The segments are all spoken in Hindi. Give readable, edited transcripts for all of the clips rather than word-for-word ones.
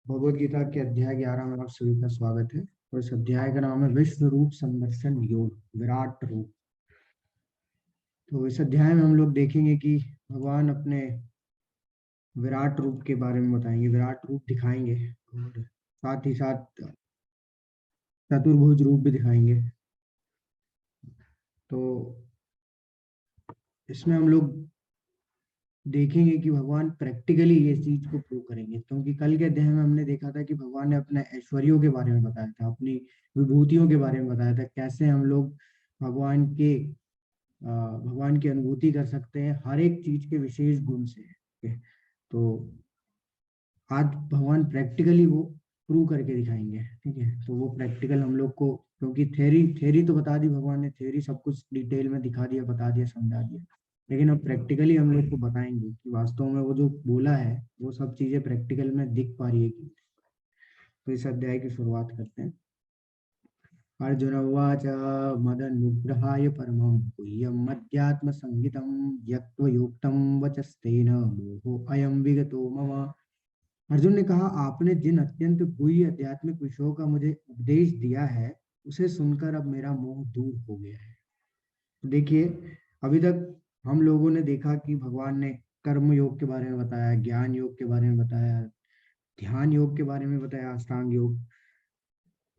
भगवद गीता के अध्याय 11 में आप सभी का स्वागत है। और इस अध्याय का नाम है विश्व रूप संदर्शन योग, विराट रूप। तो इस अध्याय में हम लोग देखेंगे कि भगवान अपने विराट रूप के बारे में बताएंगे, विराट रूप दिखाएंगे और साथ ही साथ चतुर्भुज रूप भी दिखाएंगे। तो इसमें हम लोग देखेंगे कि भगवान प्रैक्टिकली ये चीज को प्रूव करेंगे, क्योंकि कल के अध्याय में हमने देखा था कि भगवान ने अपने ऐश्वर्यों के बारे में बताया था, अपनी विभूतियों के बारे में बताया था, कैसे हम लोग भगवान के भगवान की अनुभूति कर सकते हैं हर एक चीज के विशेष गुण से। तो आज भगवान प्रैक्टिकली वो प्रूव करके दिखाएंगे। ठीक है, तो वो प्रैक्टिकल हम लोग को, क्योंकि थ्योरी थ्योरी तो बता दी भगवान ने, थ्योरी सब कुछ डिटेल में दिखा दिया, बता दिया, समझा दिया, लेकिन अब प्रैक्टिकली हम लोग को बताएंगे कि वास्तव में वो जो बोला है वो सब चीजें प्रैक्टिकल में दिख पा रही है कि। तो इस अध्याय की शुरुआत करते हैं। अर्जुन उवाच मदनुग्रहाय परमं गुह्यम् अध्यात्मसंहितं यत्त्वयोक्तं वचस्तेन मोहो अयं विगतो मम। अर्जुन ने कहा, आपने जिन अत्यंत गुह्य आध्यात्मिक विषयों का मुझे उपदेश दिया है उसे सुनकर अब मेरा मोह दूर हो गया है। तो देखिए, अभी तक हम लोगों ने देखा कि भगवान ने कर्म योग के बारे में बताया, ज्ञान योग के बारे में बताया, ध्यान योग के बारे में बताया, अष्टांग योग,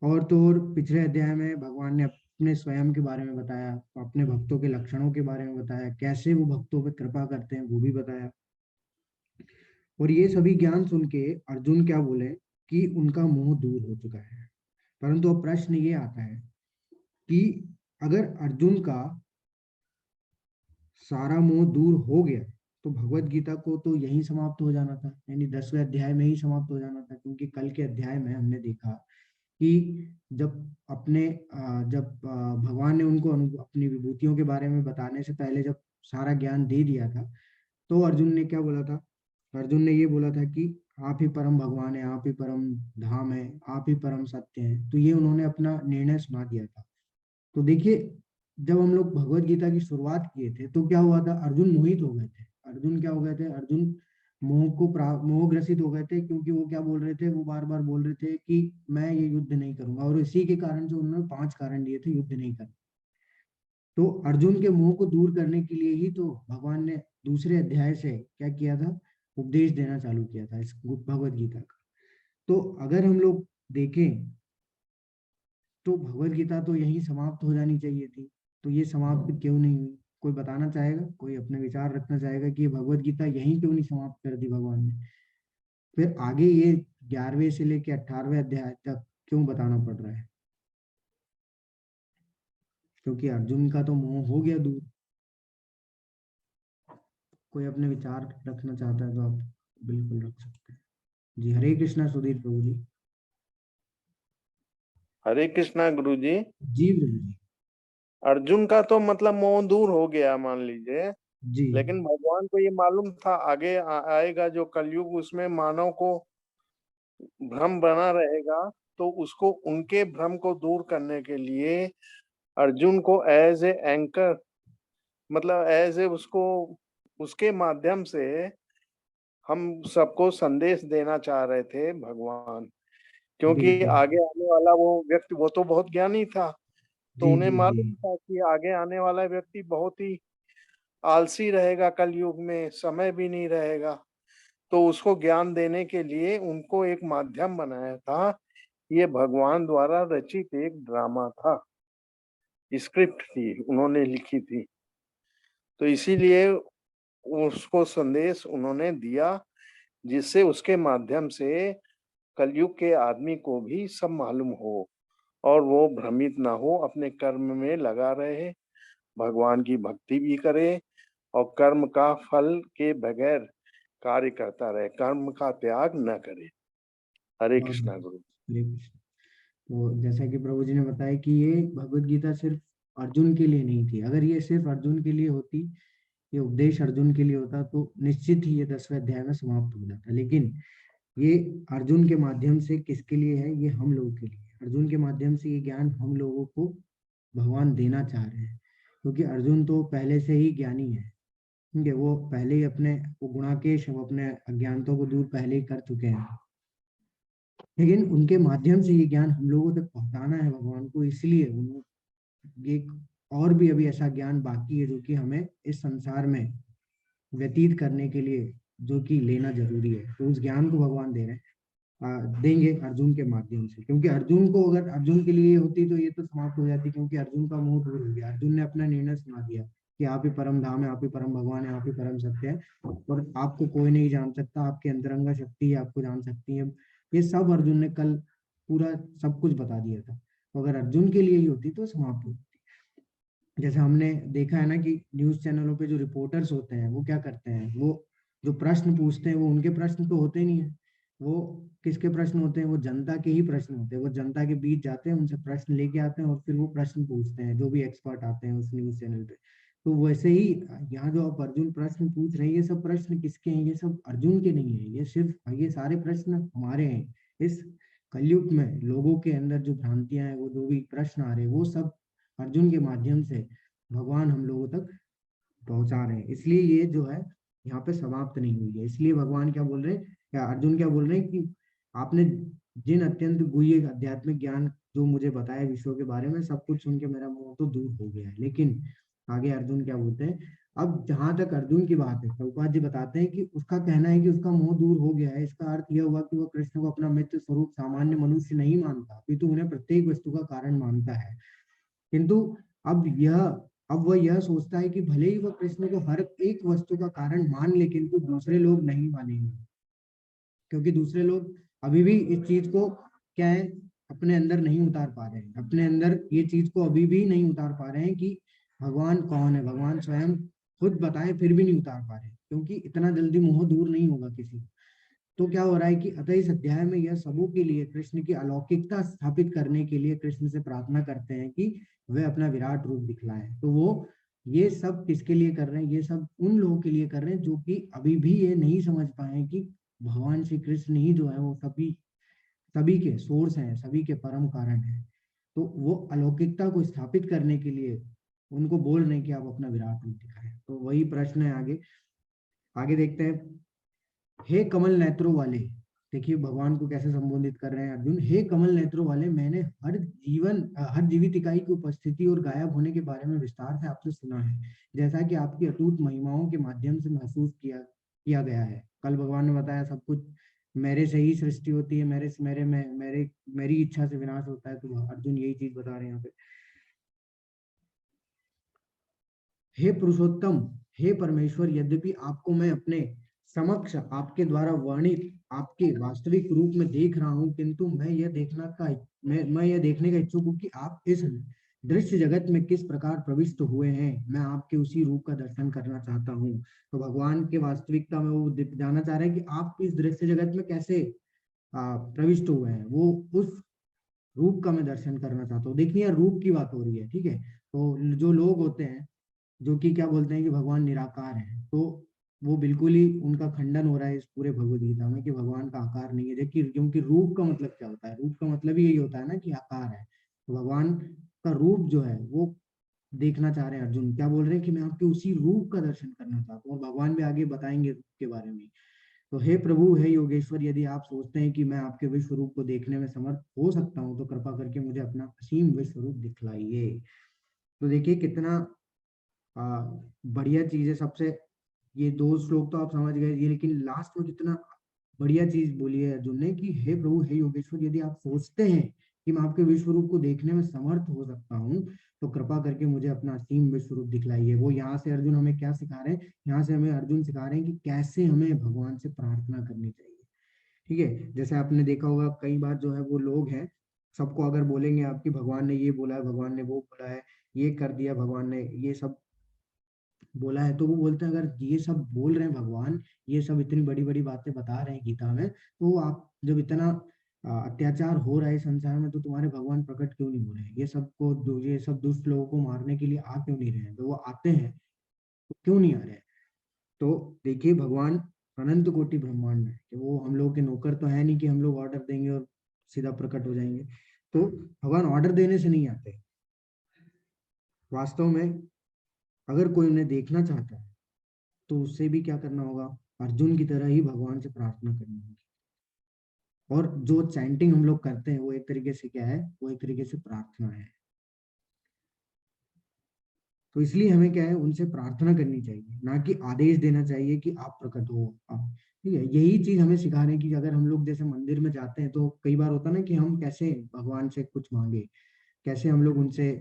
और तो और पिछले अध्याय में भगवान ने अपने स्वयं के बारे में बताया, अपने भक्तों के लक्षणों के बारे में बताया, कैसे वो भक्तों पे कृपा करते हैं वो भी बताया। और ये सभी ज्ञान सुन के अर्जुन क्या बोले कि उनका मोह दूर हो चुका है। परंतु अब प्रश्न ये आता है कि अगर अर्जुन का सारा मोह दूर हो गया तो भगवत गीता को तो यहीं समाप्त हो जाना था, यानी 10वें अध्याय में ही समाप्त हो जाना था। क्योंकि कल के अध्याय में हमने देखा कि जब भगवान ने उनको अपनी विभूतियों के बारे में बताने से पहले जब सारा ज्ञान दे दिया था, तो अर्जुन ने क्या बोला था? अर्जुन ने ये बोला था कि आप ही परम भगवान है, आप ही परम धाम है, आप ही परम सत्य है। तो ये उन्होंने अपना निर्णय सुना दिया था। तो देखिए, जब हम लोग भगवत गीता की शुरुआत किए थे तो क्या हुआ था? अर्जुन मोहित हो गए थे। अर्जुन क्या हो गए थे? अर्जुन मोह ग्रसित हो गए थे, क्योंकि वो क्या बोल रहे थे? वो बार बार बोल रहे थे कि मैं ये युद्ध नहीं करूंगा, और इसी के कारण से उन्होंने 5 कारण दिए थे युद्ध नहीं करना। तो अर्जुन के मोह को दूर करने के लिए ही तो भगवान ने दूसरे अध्याय से क्या किया था? उपदेश देना चालू किया था इस भगवत गीता का। तो अगर हम लोग देखें तो भगवत गीता तो यहीं समाप्त हो जानी चाहिए थी। तो ये समाप्त क्यों नहीं हुई? कोई बताना चाहेगा? कोई अपने विचार रखना चाहेगा कि ये भगवत गीता यहीं क्यों नहीं समाप्त कर दी भगवान ने? फिर आगे ये 11वें से लेके 18वें अध्याय तक क्यों बताना पड़ रहा है? क्योंकि अर्जुन का तो मोह हो गया दूर। कोई अपने विचार रखना चाहता है तो आप बिल्कुल रख सकते हैं। जी, हरे कृष्णा सुधीर प्रभु जी। हरे कृष्णा गुरु जी। जी प्रभु जी। अर्जुन का तो मतलब मोह दूर हो गया मान लीजिए। जी लेकिन भगवान को ये मालूम था आगे आएगा जो कलयुग, उसमें मानव को भ्रम बना रहेगा। तो उसको उनके भ्रम को दूर करने के लिए अर्जुन को एज ए एंकर, मतलब एज ए उसको, उसके माध्यम से हम सबको संदेश देना चाह रहे थे भगवान। क्योंकि बिल्कुल। आगे आने वाला वो व्यक्ति, वो तो बहुत ज्ञानी था। तो जी उन्हें जी जी। मालूम था कि आगे आने वाला व्यक्ति बहुत ही आलसी रहेगा, कलयुग में समय भी नहीं रहेगा। तो उसको ज्ञान देने के लिए उनको एक माध्यम बनाया था। ये भगवान द्वारा रचित एक ड्रामा था, स्क्रिप्ट थी, उन्होंने लिखी थी। तो इसीलिए उसको संदेश उन्होंने दिया, जिससे उसके माध्यम से कलयुग के आदमी को भी सब मालूम हो और वो भ्रमित ना हो, अपने कर्म में लगा रहे, भगवान की भक्ति भी करे और कर्म का फल के बगैर कार्य करता रहे, कर्म का त्याग न करे। हरे बहुत कृष्णा गुरु। हरे कृष्ण। तो जैसा कि प्रभु जी ने बताया कि ये भगवत गीता सिर्फ अर्जुन के लिए नहीं थी। अगर ये सिर्फ अर्जुन के लिए होती, ये उपदेश अर्जुन के लिए होता, तो निश्चित ही ये 10वें अध्याय में समाप्त हो जाता। लेकिन ये अर्जुन के माध्यम से किसके लिए है? ये हम लोगों के लिए। अर्जुन के माध्यम से ये ज्ञान हम लोगों को भगवान देना चाह रहे हैं, क्योंकि अर्जुन तो पहले से ही ज्ञानी है। ठीक है, वो पहले ही अपने वो गुणाकेश, वो अपने अज्ञानताओं को दूर पहले ही कर चुके हैं। लेकिन उनके माध्यम से ये ज्ञान हम लोगों तक पहुंचाना है भगवान को, इसलिए ये और भी अभी ऐसा ज्ञान बाकी है जो कि हमें इस संसार में व्यतीत करने के लिए जो कि लेना जरूरी है। तो उस ज्ञान को भगवान दे रहे हैं, देंगे अर्जुन के माध्यम से। क्योंकि अर्जुन को, अगर अर्जुन के लिए होती तो ये तो समाप्त हो जाती, क्योंकि अर्जुन का मोह दूर हो गया। अर्जुन ने अपना निर्णय सुना दिया कि आप ही परम धाम है, आप ही परम भगवान है, आप ही परम सत्य है, और आपको कोई नहीं जान सकता, आपके अंतरंगा शक्ति ही आपको जान सकती है। ये सब अर्जुन ने कल पूरा सब कुछ बता दिया था। तो अगर अर्जुन के लिए ही होती तो समाप्त होती। जैसे हमने देखा है ना कि न्यूज चैनलों पे जो रिपोर्टर्स होते हैं वो क्या करते हैं, वो जो प्रश्न पूछते हैं वो उनके प्रश्न तो होते नहीं है। वो किसके प्रश्न होते हैं? वो जनता के ही प्रश्न होते हैं। वो जनता के बीच जाते हैं, उनसे प्रश्न लेके आते हैं और फिर वो प्रश्न पूछते हैं, जो भी एक्सपर्ट आते हैं उस न्यूज चैनल पे। तो वैसे ही यहाँ जो आप अर्जुन प्रश्न पूछ रहे हैं, ये सब प्रश्न किसके हैं? ये सब अर्जुन के नहीं है, ये सिर्फ, ये सारे प्रश्न हमारे हैं। इस कलयुग में लोगों के अंदर जो भ्रांतियां हैं, वो जो भी प्रश्न आ रहे हैं, वो सब अर्जुन के माध्यम से भगवान हम लोगों तक पहुंचा रहे हैं। इसलिए ये जो है यहाँ पे समाप्त नहीं हुई है। इसलिए भगवान क्या बोल रहे हैं, या अर्जुन क्या बोल रहे हैं कि आपने जिन अत्यंत गुह्य आध्यात्मिक ज्ञान जो मुझे बताया विश्व के बारे में, सब कुछ सुन के मेरा मोह तो दूर हो गया है। लेकिन आगे अर्जुन क्या बोलते हैं, अब जहां तक अर्जुन की बात है, प्रभुपाद जी बताते हैं कि उसका कहना है कि उसका मोह दूर हो गया है। इसका अर्थ यह हुआ कि वह कृष्ण को अपना मित्र स्वरूप सामान्य मनुष्य नहीं मानता, अपितु उन्हें प्रत्येक वस्तु का कारण मानता है। किंतु अब यह अब वह यह सोचता है कि भले ही वह कृष्ण को हर एक वस्तु का कारण मान ले, किंतु दूसरे लोग नहीं मानेंगे। क्योंकि दूसरे लोग अभी भी इस चीज को क्या है, अपने अंदर नहीं उतार पा रहे हैं। अपने अंदर ये चीज को अभी भी नहीं उतार पा रहे हैं कि भगवान कौन है। भगवान स्वयं खुद बताए फिर भी नहीं उतार पा रहे, क्योंकि इतना जल्दी मोह दूर नहीं होगा किसी। तो क्या हो रहा है कि अतः इस अध्याय में यह सबों के लिए कृष्ण की अलौकिकता स्थापित करने के लिए कृष्ण से प्रार्थना करते हैं कि वे अपना विराट रूप दिखलाएं। तो वो ये सब किसके लिए कर रहे हैं? ये सब उन लोगों के लिए कर रहे हैं जो कि अभी भी ये नहीं समझ पाए कि भगवान श्री कृष्ण ही जो है वो सभी सभी के सोर्स हैं, सभी के परम कारण हैं। तो वो अलौकिकता को स्थापित करने के लिए उनको बोल रहे हैं कि आप अपना विराट रूप दिखाएं। तो वही प्रश्न है आगे। आगे देखते हैं, हे कमल नेत्रों वाले। देखिए भगवान को कैसे संबोधित कर रहे हैं अर्जुन, हे कमल नेत्रों वाले, मैंने हर जीवित इकाई की उपस्थिति और गायब होने के बारे में विस्तार से आपसे सुना है, जैसा कि आपकी अटूट महिमाओं के माध्यम से महसूस किया गया है। कल भगवान ने बताया सब कुछ मेरे से ही सृष्टि होती है, मेरे से मेरी इच्छा से विनाश होता है। तो अर्जुन यही चीज बता रहे हैं यहाँ पे। हे पुरुषोत्तम, हे परमेश्वर, यद्यपि आपको मैं अपने समक्ष आपके द्वारा वर्णित आपके वास्तविक रूप में देख रहा हूं, किंतु मैं यह देखने का इच्छुक हूं कि आप इस दृश्य जगत में किस प्रकार प्रविष्ट हुए हैं। मैं आपके उसी रूप का दर्शन करना चाहता हूँ। तो भगवान के वास्तविकता में वो जानना चाह रहे हैं कि आप इस दृश्य जगत में कैसे प्रविष्ट हुए हैं। वो उस रूप का मैं दर्शन करना चाहता हूँ। देखिए रूप की बात हो रही है, ठीक है। तो जो लोग होते हैं जो कि क्या बोलते हैं कि भगवान निराकार है, तो वो बिल्कुल ही उनका खंडन हो रहा है इस पूरे भगवद गीता में कि भगवान का आकार नहीं है। देखिए क्योंकि रूप का मतलब क्या होता है? रूप का मतलब ही यही होता है ना कि आकार है। तो भगवान का रूप जो है वो देखना चाह रहे हैं अर्जुन। क्या बोल रहे हैं कि मैं आपके उसी रूप का दर्शन करना चाहता हूँ। और भगवान भी आगे बताएंगे रूप के बारे में। तो हे प्रभु, हे योगेश्वर, यदि आप सोचते हैं कि मैं आपके विश्व रूप को देखने में समर्थ हो सकता हूँ, तो कृपा करके मुझे अपना असीम विश्व रूप दिखलाइए। तो देखिए कितना बढ़िया चीज है। सबसे ये दो श्लोक तो आप समझ गए ये, लेकिन लास्ट में कितना बढ़िया चीज बोली है अर्जुन ने कि हे प्रभु, हे योगेश्वर, यदि आप सोचते हैं कि मैं आपके विश्व रूप को देखने में समर्थ हो सकता हूँ, तो कृपा करके मुझे अपना असीम विश्व रूप दिखलाइए। वो यहाँ से अर्जुन हमें क्या सिखा रहे हैं? यहाँ से हमें अर्जुन सिखा रहे हैं कि कैसे हमें भगवान से प्रार्थना करनी चाहिए। ठीक है, जैसे आपने देखा होगा कई बार जो है वो लोग हैं, सबको अगर बोलेंगे आपकी भगवान ने ये बोला है, भगवान ने वो बोला है, ये कर दिया भगवान ने, ये सब बोला है, तो वो बोलते हैं अगर ये सब बोल रहे हैं भगवान, ये सब इतनी बड़ी बड़ी बातें बता रहे हैं गीता में, तो आप जब इतना अत्याचार हो रहा है संसार में, तो तुम्हारे भगवान प्रकट क्यों नहीं हो रहे हैं? ये सब दुष्ट लोगों को मारने के लिए आ क्यों नहीं रहे हैं? तो वो आते हैं तो क्यों नहीं आ रहे हैं? तो देखिए भगवान अनंत कोटि ब्रह्मांड है कि वो हम लोग के नौकर तो है नहीं कि हम लोग ऑर्डर देंगे और सीधा प्रकट हो जाएंगे। तो भगवान ऑर्डर देने से नहीं आते। वास्तव में अगर कोई उन्हें देखना चाहता है तो उससे भी क्या करना होगा? अर्जुन की तरह ही भगवान से प्रार्थना करनी होगी। और जो चैंटिंग हम लोग करते हैं वो एक तरीके से क्या है, वो एक तरीके से प्रार्थना है। तो इसलिए हमें क्या है, उनसे प्रार्थना करनी चाहिए, ना कि आदेश देना चाहिए कि आप प्रकट हो आप। ठीक है, यही चीज हमें सिखाने की, अगर हम लोग जैसे मंदिर में जाते हैं तो कई बार होता है ना कि हम कैसे भगवान से कुछ मांगे, कैसे हम लोग उनसे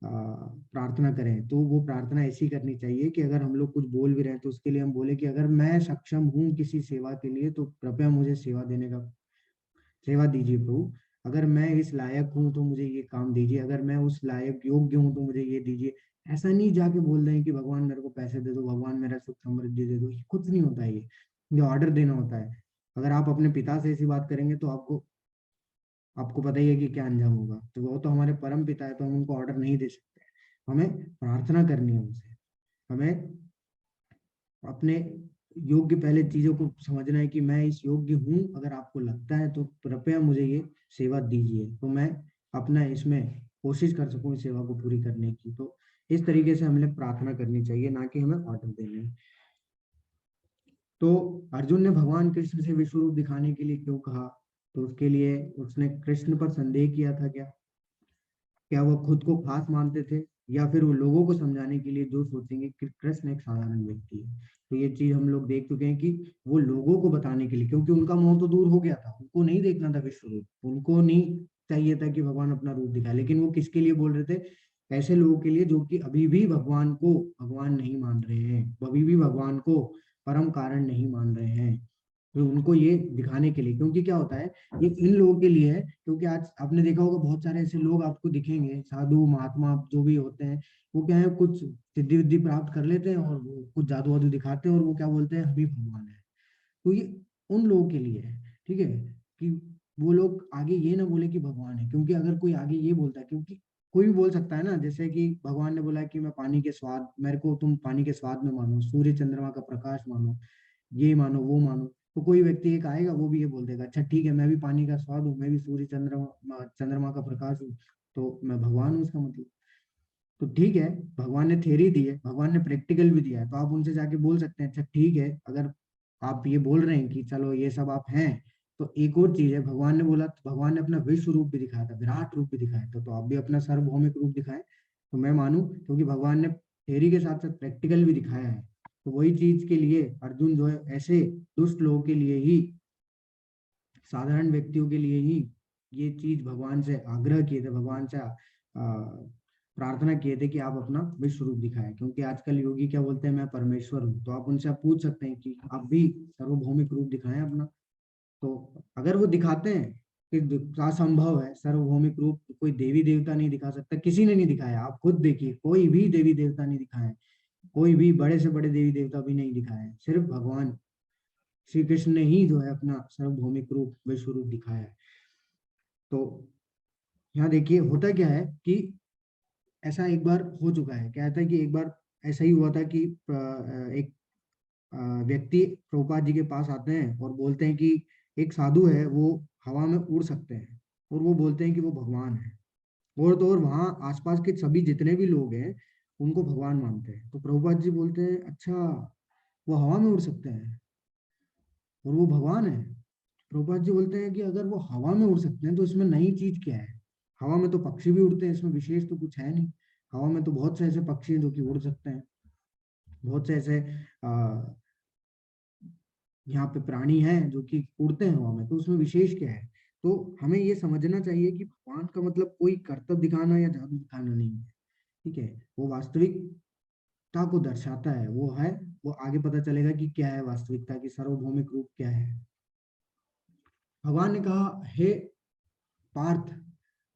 प्रार्थना करें। तो वो प्रार्थना ऐसी करनी चाहिए कि अगर हम लोग कुछ बोल भी रहे हैं तो उसके लिए हम बोले कि अगर मैं सक्षम हूँ किसी सेवा के लिए तो कृपया मुझे सेवा दीजिए प्रभु। अगर मैं इस लायक हूँ तो मुझे ये काम दीजिए, अगर मैं उस लायक योग्य हूँ तो मुझे ये दीजिए। ऐसा नहीं जाके बोल रहे हैं कि भगवान मेरे को पैसे दे दो, भगवान मेरा सुख समृद्धि दे दो, ये कुछ नहीं होता है। ये ऑर्डर देना होता है। अगर आप अपने पिता से ऐसी बात करेंगे तो आपको आपको पता ही है कि क्या अंजाम होगा। तो वो तो हमारे परम पिता है, तो हम उनको ऑर्डर नहीं दे सकते। हमें प्रार्थना करनी है उनसे। हमें अपने योग्य पहले चीजों को समझना है कि मैं इस योग्य हूँ, अगर आपको लगता है तो कृपया मुझे ये सेवा दीजिए, तो मैं अपना इसमें कोशिश कर सकूं इस सेवा को पूरी करने की। तो इस तरीके से हमें प्रार्थना करनी चाहिए, ना कि हमें ऑर्डर देने हैं। तो अर्जुन ने भगवान कृष्ण से विश्व रूप दिखाने के लिए क्यों कहा? तो उसके लिए उसने कृष्ण पर संदेह किया था क्या? क्या वो खुद को खास मानते थे, या फिर वो लोगों को समझाने के लिए जो सोचेंगे कि कृष्ण एक साधारण व्यक्ति है? तो ये चीज हम लोग देख चुके हैं कि वो लोगों को बताने के लिए, क्योंकि उनका मोह तो दूर हो गया था, उनको नहीं देखना था विश्व रूप, उनको नहीं चाहिए था कि भगवान अपना रूप दिखाए, लेकिन वो किसके लिए बोल रहे थे? ऐसे लोगों के लिए जो कि अभी भी भगवान को भगवान नहीं मान रहे हैं, अभी भी भगवान को परम कारण नहीं मान रहे हैं। तो उनको ये दिखाने के लिए, क्योंकि क्या होता है, ये इन लोगों के लिए है, क्योंकि आज आपने देखा होगा बहुत सारे ऐसे लोग आपको दिखेंगे, साधु महात्मा जो भी होते हैं, वो क्या है, कुछ सिद्धि विद्धि प्राप्त कर लेते हैं और वो कुछ जादू वादू दिखाते हैं और वो क्या बोलते हैं, हम ही भगवान है। तो ये उन लोगों के लिए है। ठीक है, कि वो लोग आगे ये ना बोले कि भगवान है, क्योंकि अगर कोई आगे ये बोलता है, क्योंकि कोई भी बोल सकता है ना, जैसे कि भगवान ने बोला कि मैं पानी के स्वाद, मेरे को तुम पानी के स्वाद में मानो, सूर्य चंद्रमा का प्रकाश मानो, ये मानो वो मानो। तो कोई व्यक्ति एक आएगा, वो भी ये बोल देगा, अच्छा ठीक है, मैं भी पानी का स्वाद हूँ, मैं भी सूर्य चंद्रमा चंद्रमा का प्रकाश हूँ, तो मैं भगवान हूँ इसका मतलब। तो ठीक है, भगवान ने थ्योरी दी है, भगवान ने प्रैक्टिकल भी दिया है, तो आप उनसे जाके बोल सकते हैं, अच्छा ठीक है, अगर आप ये बोल रहे हैं कि चलो ये सब आप हैं, तो एक और चीज है, भगवान ने बोला, भगवान ने अपना विश्व रूप भी दिखाया था, विराट रूप भी दिखाया था, तो आप भी अपना सार्वभौमिक रूप दिखाएं। तो मैं मानूं, क्योंकि भगवान ने थ्योरी के साथ साथ प्रैक्टिकल भी दिखाया है। तो वही चीज के लिए अर्जुन जो है, ऐसे दुष्ट लोगों के लिए ही, साधारण व्यक्तियों के लिए ही ये चीज भगवान से आग्रह किए थे, भगवान से प्रार्थना किए थे कि आप अपना विश्व रूप दिखाएं, क्योंकि आजकल योगी क्या बोलते हैं, मैं परमेश्वर हूँ। तो आप उनसे आप पूछ सकते हैं कि आप भी सार्वभौमिक रूप दिखाएं अपना। तो अगर वो दिखाते हैं कि असंभव है सार्वभौमिक रूप, कोई देवी देवता नहीं दिखा सकता, किसी ने नहीं दिखाया, आप खुद देखिए, कोई भी देवी देवता नहीं दिखाए, कोई भी बड़े से बड़े देवी देवता भी नहीं दिखाए, सिर्फ भगवान श्री कृष्ण ने ही जो है अपना सार्वभौमिक रूप विश्व रूप दिखाया है। तो यहाँ देखिए होता क्या है कि ऐसा एक बार हो चुका है, क्या था कि एक बार ऐसा ही हुआ था कि एक व्यक्ति प्रभुपाद जी के पास आते हैं और बोलते हैं कि एक साधु है, वो हवा में उड़ सकते हैं, और वो बोलते हैं कि वो भगवान है। और तो और वहाँ आसपास के सभी जितने भी लोग हैं उनको भगवान मानते हैं। तो प्रभुपाद जी बोलते हैं, अच्छा, वो हवा में उड़ सकते हैं और वो भगवान है? प्रभुपाद जी बोलते हैं कि अगर वो हवा में उड़ सकते हैं तो इसमें नई चीज क्या है? हवा में तो पक्षी भी उड़ते हैं, इसमें विशेष तो कुछ है नहीं। हवा में तो बहुत से ऐसे पक्षी हैं जो कि उड़ सकते हैं, बहुत से ऐसे यहाँ पे प्राणी हैं जो कि उड़ते हैं हवा में, तो उसमें विशेष क्या है? तो हमें ये समझना चाहिए कि भगवान का मतलब कोई कर्तव्य दिखाना या जादू दिखाना नहीं है। ठीक है, वो वास्तविकता को दर्शाता है, वो है, वो आगे पता चलेगा कि क्या है वास्तविकता की सार्वभौमिक रूप क्या है। भगवान ने कहा, हे पार्थ,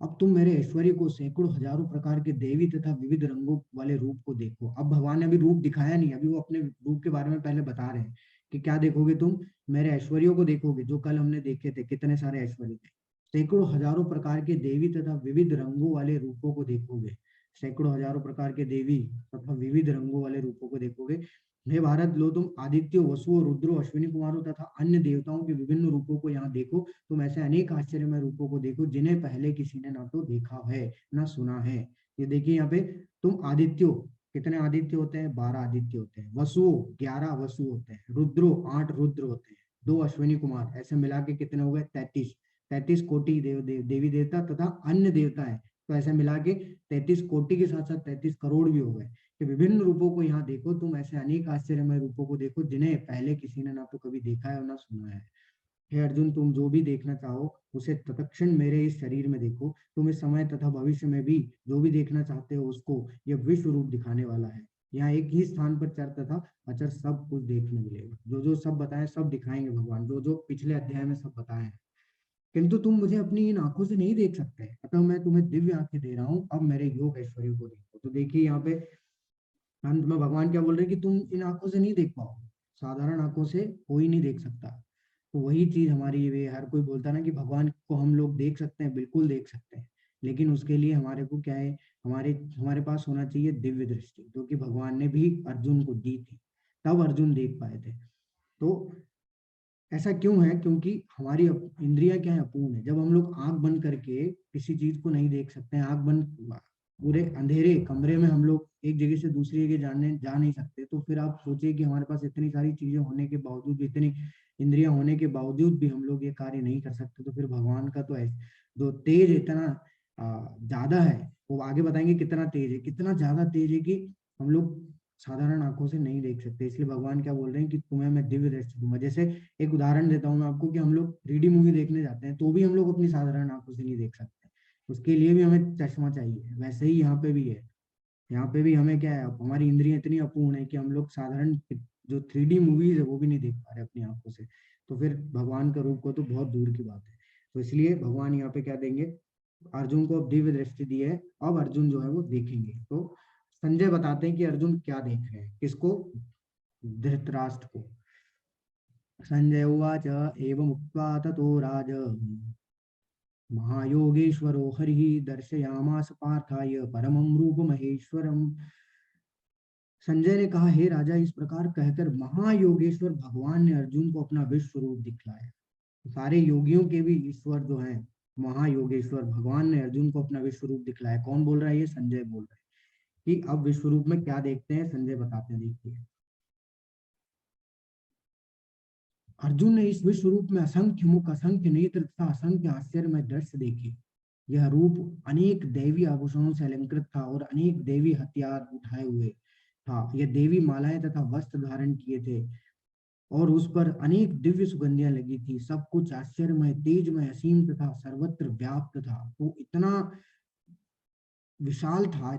अब तुम मेरे ऐश्वर्य को, सैकड़ों हजारों प्रकार के देवी तथा विविध रंगों वाले रूप को देखो। अब भगवान ने अभी रूप दिखाया नहीं, अभी वो अपने रूप के बारे में पहले बता रहे हैं कि क्या देखोगे तुम, मेरे ऐश्वर्यों को देखोगे, जो कल हमने देखे थे, कितने सारे ऐश्वर्य थे। सैकड़ों हजारों प्रकार के देवी तथा विविध रंगों वाले रूपों को देखोगे, सैकड़ों हजारों प्रकार के देवी तथा विविध रंगों वाले रूपों को देखोगे। हे भारत, लो तुम आदित्य, वसुओं, रुद्रो, अश्विनी कुमारों तथा अन्य देवताओं के विभिन्न रूपों को यहाँ देखो। तुम ऐसे अनेक आश्चर्यमय रूपों को देखो जिन्हें पहले किसी ने ना तो देखा है ना सुना है। ये देखिए यहाँ पे, तुम आदित्यो, कितने आदित्य होते हैं? 12 आदित्य होते हैं। वसुओं, 11 वसु होते हैं। रुद्रो, 8 रुद्र होते हैं। 2 अश्विनी कुमार, ऐसे मिला के कितने हो गए 33। 33 कोटि देवी देवता तथा अन्य देवता है, तो ऐसे मिला के 33 कोटि के साथ साथ 33 करोड़ भी हो गए। कि विभिन्न रूपों को यहाँ देखो तुम, ऐसे अनेक आश्चर्यमय रूपों को देखो जिन्हें पहले किसी ने ना तो कभी देखा है और ना सुना है। हे अर्जुन, तुम जो भी देखना चाहो उसे तत्क्षण मेरे इस शरीर में देखो। तुम इस समय तथा भविष्य में भी जो भी देखना चाहते हो उसको यह विश्व रूप दिखाने वाला है। यहाँ एक ही स्थान पर चर तथा अचर सब कुछ देखने मिलेगा। जो जो सब बताए सब दिखाएंगे भगवान, जो जो पिछले अध्याय में सब बताए हैं। किंतु तुम मुझे अपनी इन आंखों से नहीं देख सकते, अतः मैं तुम्हें दिव्य आंखें दे रहा हूँ, अब मेरे योग ऐश्वर्य को देखो। तो देखिए यहाँ पे अंत में भगवान क्या बोल रहे हैं कि तुम इन आंखों से नहीं देख पाओ, साधारण आंखों से कोई नहीं देख सकता। तो वही चीज हमारी, वे हर कोई बोलता है ना कि भगवान को हम लोग देख सकते हैं, बिल्कुल देख सकते हैं, लेकिन उसके लिए हमारे को क्या है, हमारे हमारे पास होना चाहिए दिव्य दृष्टि, जो कि भगवान ने भी अर्जुन को दी थी, तब अर्जुन देख पाए थे। तो ऐसा क्यों है? क्योंकि हमारी इंद्रियां क्या है, अपूर्ण है। जब हम लोग आंख बंद करके किसी चीज को नहीं देख सकते हैं, आंख बंद पूरे अंधेरे कमरे में हम लोग एक जगह से दूसरी जगह जा नहीं सकते, तो फिर आप सोचिए कि हमारे पास इतनी सारी चीजें होने के बावजूद, इतनी इंद्रियां होने के बावजूद भी हम लोग ये कार्य नहीं कर सकते, तो फिर भगवान का तो जो तेज इतना ज्यादा है, वो आगे बताएंगे कितना तेज है, कितना ज्यादा तेज है कि हम लोग साधारण आंखों से नहीं देख सकते। इसलिए भगवान क्या बोल रहे हैं कि तुम्हें मैं दिव्य दृष्टि दूंगा। जैसे एक उदाहरण देता हूँ मैं आपको कि हम लोग 3D मूवी देखने जाते हैं तो भी हम लोग अपनी साधारण आंखों से नहीं देख सकते, उसके लिए भी हमें चश्मा चाहिए। वैसे ही यहाँ पे भी है, यहाँ पे भी हमें क्या है, हमारी इंद्रियां इतनी अपूर्ण है कि हम लोग साधारण जो 3D मूवीज है वो भी नहीं देख पा रहे अपनी आंखों से, तो फिर भगवान का रूप को तो बहुत दूर की बात है। तो इसलिए भगवान यहाँ पे क्या देंगे, अर्जुन को अब दिव्य दृष्टि दी है, अब अर्जुन जो है वो देखेंगे। तो संजय बताते हैं कि अर्जुन क्या देख रहे हैं, किसको, धृतराष्ट्र को। संजय उवाच एवमुक्त्वा ततो राज महायोगेश्वरो हरिः दर्शयामास पार्थाय परमं रूपमहेश्वरम्। संजय ने कहा, हे राजा, इस प्रकार कहकर महायोगेश्वर भगवान ने अर्जुन को अपना विश्व रूप दिखलाया। सारे योगियों के भी ईश्वर जो है महायोगेश्वर भगवान ने अर्जुन को अपना विश्व रूप दिखलाया। कौन बोल रहा है? ये संजय बोल रहा है। कि अब विश्व रूप में क्या देखते हैं, संजय बताते हैं, देखिए। अर्जुन ने इस विश्व रूप में असंख्य मुख, असंख्य नेत्र तथा असंख्य आश्चर्यमय दृश्य देखे। यह रूप अनेक दैवी आभूषणों से अलंकृत था और अनेक दैवी हथियार उठाए हुए था। यह देवी मालाएं तथा वस्त्र धारण किए थे और उस पर अनेक दिव्य सुगंधियां लगी थी। सब कुछ आश्चर्यमय, तेजमय, असीम तथा सर्वत्र व्याप्त था। तो इतना विशाल था,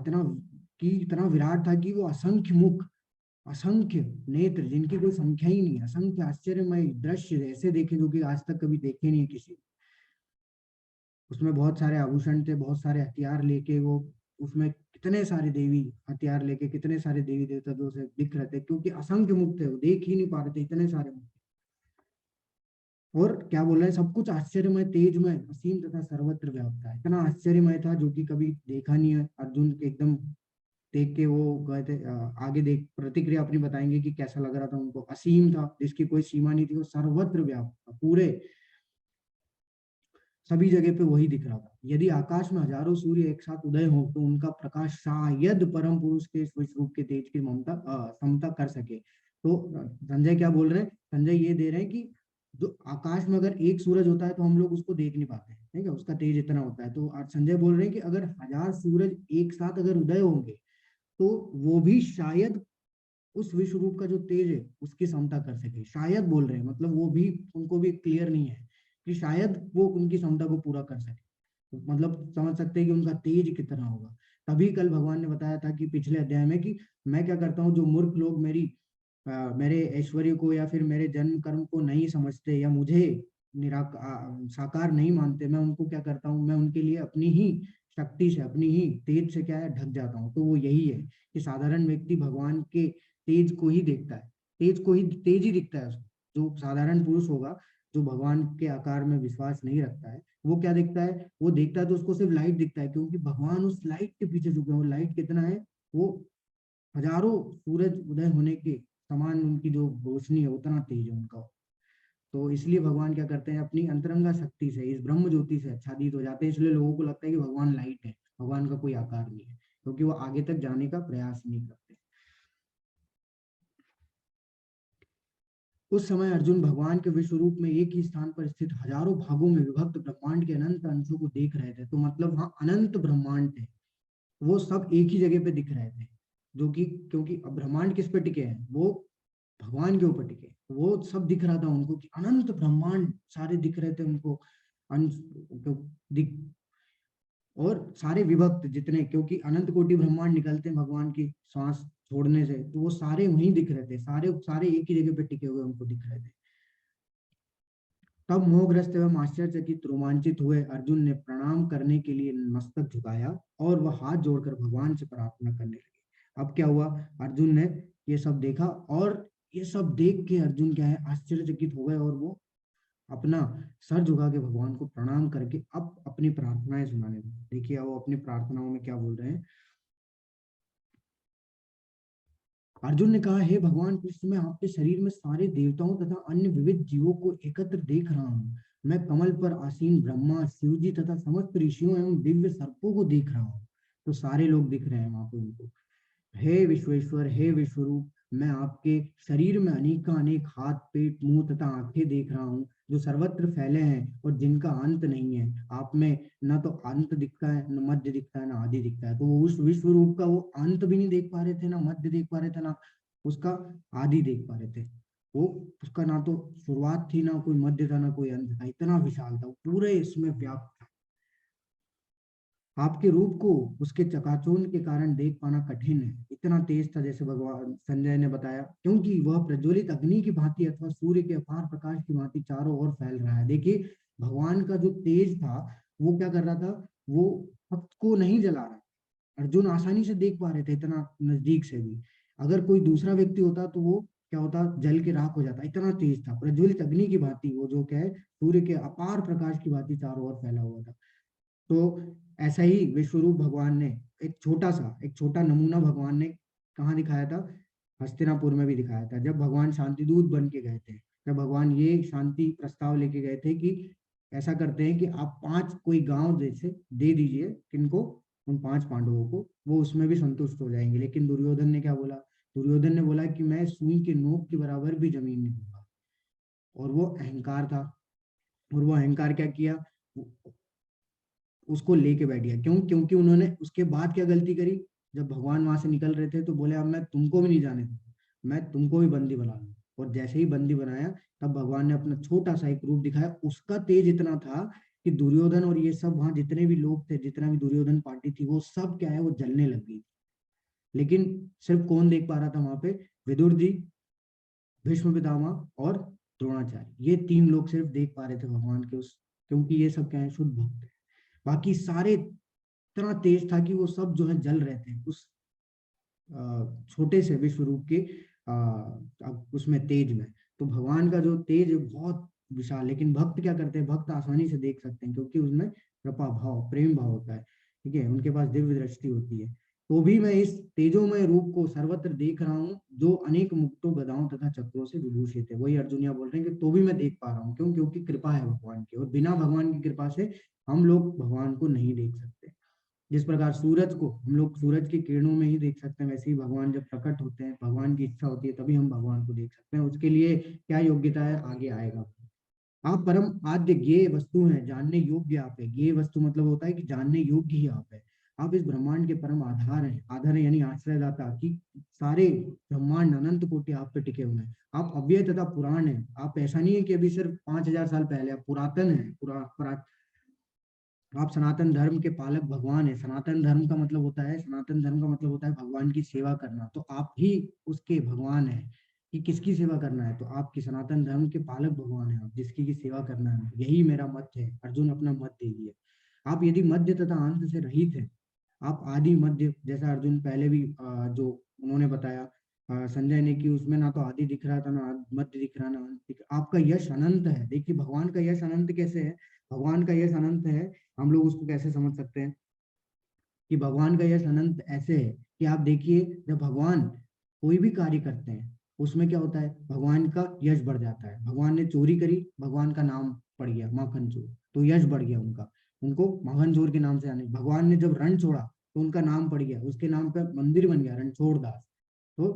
इतना विराट था कि वो असंख्य मुख, असंख्य नेत्र, जिनकी कोई संख्या ही नहीं है, असंख्य आश्चर्यमय दृश्य ऐसे देखे जो कि आज तक कभी देखे नहीं किसी। उसमें बहुत सारे आभूषण थे, बहुत सारे हथियार लेके वो, उसमें कितने सारे देवी हथियार लेके, कितने सारे देवी देवता जो से दिख रहे थे, क्योंकि असंख्य मुख थे, वो देख ही नहीं पा रहे थे, इतने सारे मुख। और क्या बोल रहे हैं, सब कुछ आश्चर्यमय, तेजमय, असीम तथा सर्वत्र व्याप्त था। इतना आश्चर्यमय था जो कि कभी देखा नहीं है। अर्जुन एकदम देख के वो गए थे, आगे देख प्रतिक्रिया अपनी बताएंगे कि कैसा लग रहा था उनको। असीम था, जिसकी कोई सीमा नहीं थी, वो सर्वत्र व्याप्त था, पूरे सभी जगह पे वही दिख रहा था। यदि आकाश में हजारों सूर्य एक साथ उदय हो तो उनका प्रकाश शायद परम पुरुष के विश्व रूप के तेज की समता कर सके। तो संजय क्या बोल रहे हैं, संजय ये दे रहे हैं कि जो आकाश में अगर एक सूरज होता है तो हम लोग उसको देख नहीं पाते, ठीक है, उसका तेज इतना होता है। तो आज संजय बोल रहे हैं कि अगर 1000 सूरज एक साथ अगर उदय होंगे तो वो भी शायद उस विश्व रूप का जो तेज है उसकी समता कर सके। शायद बोल रहे हैं, मतलब वो भी, उनको भी क्लियर नहीं है कि शायद वो उनकी क्षमता को पूरा कर सके। तो मतलब समझ सकते हैं कि उनका तेज कितना होगा। तभी कल भगवान ने बताया था कि पिछले अध्याय में कि मैं क्या करता हूँ, जो मूर्ख लोग मेरे ऐश्वर्य को या फिर मेरे जन्म कर्म को नहीं समझते या मुझे साकार नहीं मानते, मैं उनको क्या करता हूँ, मैं उनके लिए अपनी ही शक्ति से, अपनी ही तेज से क्या है, ढक जाता हूँ। तो वो यही है कि साधारण व्यक्ति भगवान के तेज को ही देखता है, तेज ही दिखता है उसको। जो साधारण पुरुष होगा, जो भगवान के आकार में विश्वास नहीं रखता है, वो क्या देखता है, वो देखता है तो उसको सिर्फ लाइट दिखता है, क्योंकि भगवान उस लाइट के पीछे झुके हैं। वो लाइट कितना है, वो हजारों सूरज उदय होने के समान उनकी जो रोशनी है उतना तेज है उनका। तो इसलिए भगवान क्या करते हैं, अपनी अंतरंगा शक्ति से, इस ब्रह्म ज्योति से आच्छादित हो जाते हैं। इसलिए लोगों को लगता है कि भगवान लाइट है, भगवान का कोई आकार नहीं है, क्योंकि वो आगे तक जाने का प्रयास नहीं करते। उस समय अर्जुन भगवान के विश्व रूप में एक ही स्थान पर स्थित हजारों भागों में विभक्त ब्रह्मांड के अनंत अंशों को देख रहे थे। तो मतलब वहां अनंत ब्रह्मांड थे, वो सब एक ही जगह पे दिख रहे थे, जो कि क्योंकि अब ब्रह्मांड किस पे टिके हैं, वो भगवान के ऊपर टिके, वो सब दिख रहा था उनको कि अनंत ब्रह्मांड सारे दिख रहे थे उनको, अंश तो दिख, और सारे विभक्त जितने, क्योंकि अनंत कोटि ब्रह्मांड निकलते हैं भगवान की श्वास छोड़ने से, तो वो सारे वहीं दिख रहे थे, सारे सारे एक ही जगह पे टिके हुए उनको दिख रहे थे। तब मोहग्रस्त एवं आश्चर्यचकित रोमांचित हुए अर्जुन ने प्रणाम करने के लिए मस्तक झुकाया और वह हाथ जोड़कर भगवान से प्रार्थना करने लगे। अब क्या हुआ, अर्जुन ने ये सब देखा, और ये सब देख के अर्जुन क्या है, आश्चर्यचकित हो गए, और वो अपना सर झुका के भगवान को प्रणाम करके अब अपनी प्रार्थनाएं सुनाने लगे। देखिए वो अपनी प्रार्थनाओं में क्या बोल रहे हैं। अर्जुन ने कहा, हे भगवान कृष्ण, मैं आपके शरीर में सारे देवताओं तथा अन्य विविध जीवों को एकत्र देख रहा हूँ। मैं कमल पर आसीन ब्रह्मा, शिव जी तथा समस्त ऋषियों एवं दिव्य सर्पों को देख रहा हूँ। तो सारे लोग दिख रहे हैं वहां पे उनको। हे विश्वेश्वर, हे विश्वरूप, मैं आपके शरीर में अनेक हाथ, पेट, मुंह तथा आंखें देख रहा हूँ, जो सर्वत्र फैले हैं और जिनका अंत नहीं है। आप में न तो अंत दिखता है, न मध्य दिखता है, न आदि दिखता है। तो वो उस विश्व रूप का वो अंत भी नहीं देख पा रहे थे, ना मध्य देख पा रहे थे, ना उसका आदि देख पा रहे थे। वो उसका ना तो शुरुआत थी, ना कोई मध्य था, ना कोई अंत था, इतना विशाल था, पूरे इसमें व्याप्त। आपके रूप को उसके चकाचौंध के कारण देख पाना कठिन है, इतना तेज था, जैसे भगवान संजय ने बताया, क्योंकि वह प्रज्वलित अग्नि की भांति अथवा सूर्य के अपार प्रकाश की भांति चारों ओर फैल रहा है। देखिए भगवान का जो तेज था, वो क्या कर रहा था, वो भक्त को नहीं जला रहा। अर्जुन आसानी से देख पा रहे थे इतना नजदीक से भी, अगर कोई दूसरा व्यक्ति होता तो वो क्या होता, जल के राख हो जाता, इतना तेज था। प्रज्वलित अग्नि की भांति वो जो क्या है, सूर्य के अपार प्रकाश की भांति चारों ओर फैला हुआ था। तो ऐसा ही विश्वरूप भगवान ने एक छोटा नमूना भगवान ने कहाँ दिखाया था, हस्तिनापुर में भी दिखाया था, जब भगवान शांतिदूत बन के गए थे। जब भगवान ये शांति प्रस्ताव लेके गए थे कि ऐसा करते हैं कि आप 5 कोई गांव जैसे दे दीजिए, किनको, उन 5 पांडवों को, वो उसमें भी संतुष्ट हो जाएंगे। लेकिन दुर्योधन ने क्या बोला, दुर्योधन ने बोला कि मैं सुई के नोक के बराबर भी जमीन नहीं दूंगा, और वो अहंकार था। और वो अहंकार क्या किया, उसको लेके बैठ गया। क्यों, क्योंकि उन्होंने उसके बाद क्या गलती करी, जब भगवान वहां से निकल रहे थे तो बोले अब मैं तुमको भी नहीं जाने दूंगा, मैं तुमको भी बंदी बना लूं। और जैसे ही बंदी बनाया, तब भगवान ने अपना छोटा सा एक रूप दिखाया, उसका तेज इतना था कि दुर्योधन और ये सब वहां जितने भी लोग थे, जितना भी दुर्योधन पार्टी थी, वो सब क्या है, वो जलने लग गई। लेकिन सिर्फ कौन देख पा रहा था वहां पे, विदुर जी, भीष्म पितामह और द्रोणाचार्य, ये 3 लोग सिर्फ देख पा रहे थे भगवान के उस, क्योंकि ये सब क्या है, शुद्ध भक्त है। बाकी सारे इतना तेज था कि वो सब जो है जल रहे थे उस छोटे से विश्व रूप के उसमें तेज में। तो भगवान का जो तेज है बहुत विशाल, लेकिन भक्त क्या करते हैं, भक्त आसानी से देख सकते हैं, क्योंकि उसमें कृपा भाव, प्रेम भाव होता है, ठीक है, उनके पास दिव्य दृष्टि होती है। तो भी मैं इस तेजोमय रूप को सर्वत्र देख रहा हूँ, जो अनेक मुक्तों, गदाओं तथा चक्रों से विभूषित है। वही अर्जुनिया बोल रहे हैं कि तो भी मैं देख पा रहा हूँ, क्यों, क्योंकि कृपा है भगवान की, और बिना भगवान की कृपा से हम लोग भगवान को नहीं देख सकते। जिस प्रकार सूरज को हम लोग सूरज की किरणों में ही देख सकते हैं, वैसे ही भगवान जब प्रकट होते हैं, भगवान की इच्छा होती है, तभी हम भगवान को देख सकते हैं। उसके लिए क्या योग्यता है, आगे आएगा। आप परम आद्य ज्ञेय वस्तु हैं, जानने योग्य आप है। ज्ञेय वस्तु मतलब होता है कि जानने योग्य ही आप है। आप इस ब्रह्मांड के परम आधार हैं, आधार है यानी आश्रयदाता, कि सारे ब्रह्मांड अनंत कोटि आप पे टिके हुए हैं। आप अव्यय तथा पुराण है, आप ऐसा नहीं है कि अभी सिर्फ 5000 साल पहले, आप पुरातन है, आप सनातन धर्म के पालक भगवान है। सनातन धर्म का मतलब होता है, सनातन धर्म का मतलब होता है भगवान की सेवा करना। तो आप ही उसके भगवान है, कि किसकी सेवा करना है, तो आपकी सनातन धर्म के पालक भगवान है आप, जिसकी की सेवा करना है। यही मेरा मत है। अर्जुन अपना मत दे दिए। आप यदि मध्य तथा अंत से रहित है, आप आदि मध्य, जैसा अर्जुन पहले भी जो उन्होंने बताया संजय ने, कि उसमें ना तो आदि दिख रहा था, ना मध्य दिख रहा, ना अंत दिख रहा। आपका यश अनंत है। देखिए भगवान का यश अनंत कैसे है, भगवान का यश अनंत है, हम लोग उसको कैसे समझ सकते हैं कि भगवान का यश अनंत ऐसे है, कि आप देखिए जब भगवान कोई भी कार्य करते हैं, उसमें क्या होता है, भगवान का यश बढ़ जाता है। भगवान ने चोरी करी, भगवान का नाम पड़ गया माखन चोर, तो यश बढ़ गया उनका, उनको माखन चोर के नाम से आने। भगवान ने जब रण छोड़ा, तो उनका नाम पड़ गया, उसके नाम पे मंदिर बन गया, रणछोड़ दास। तो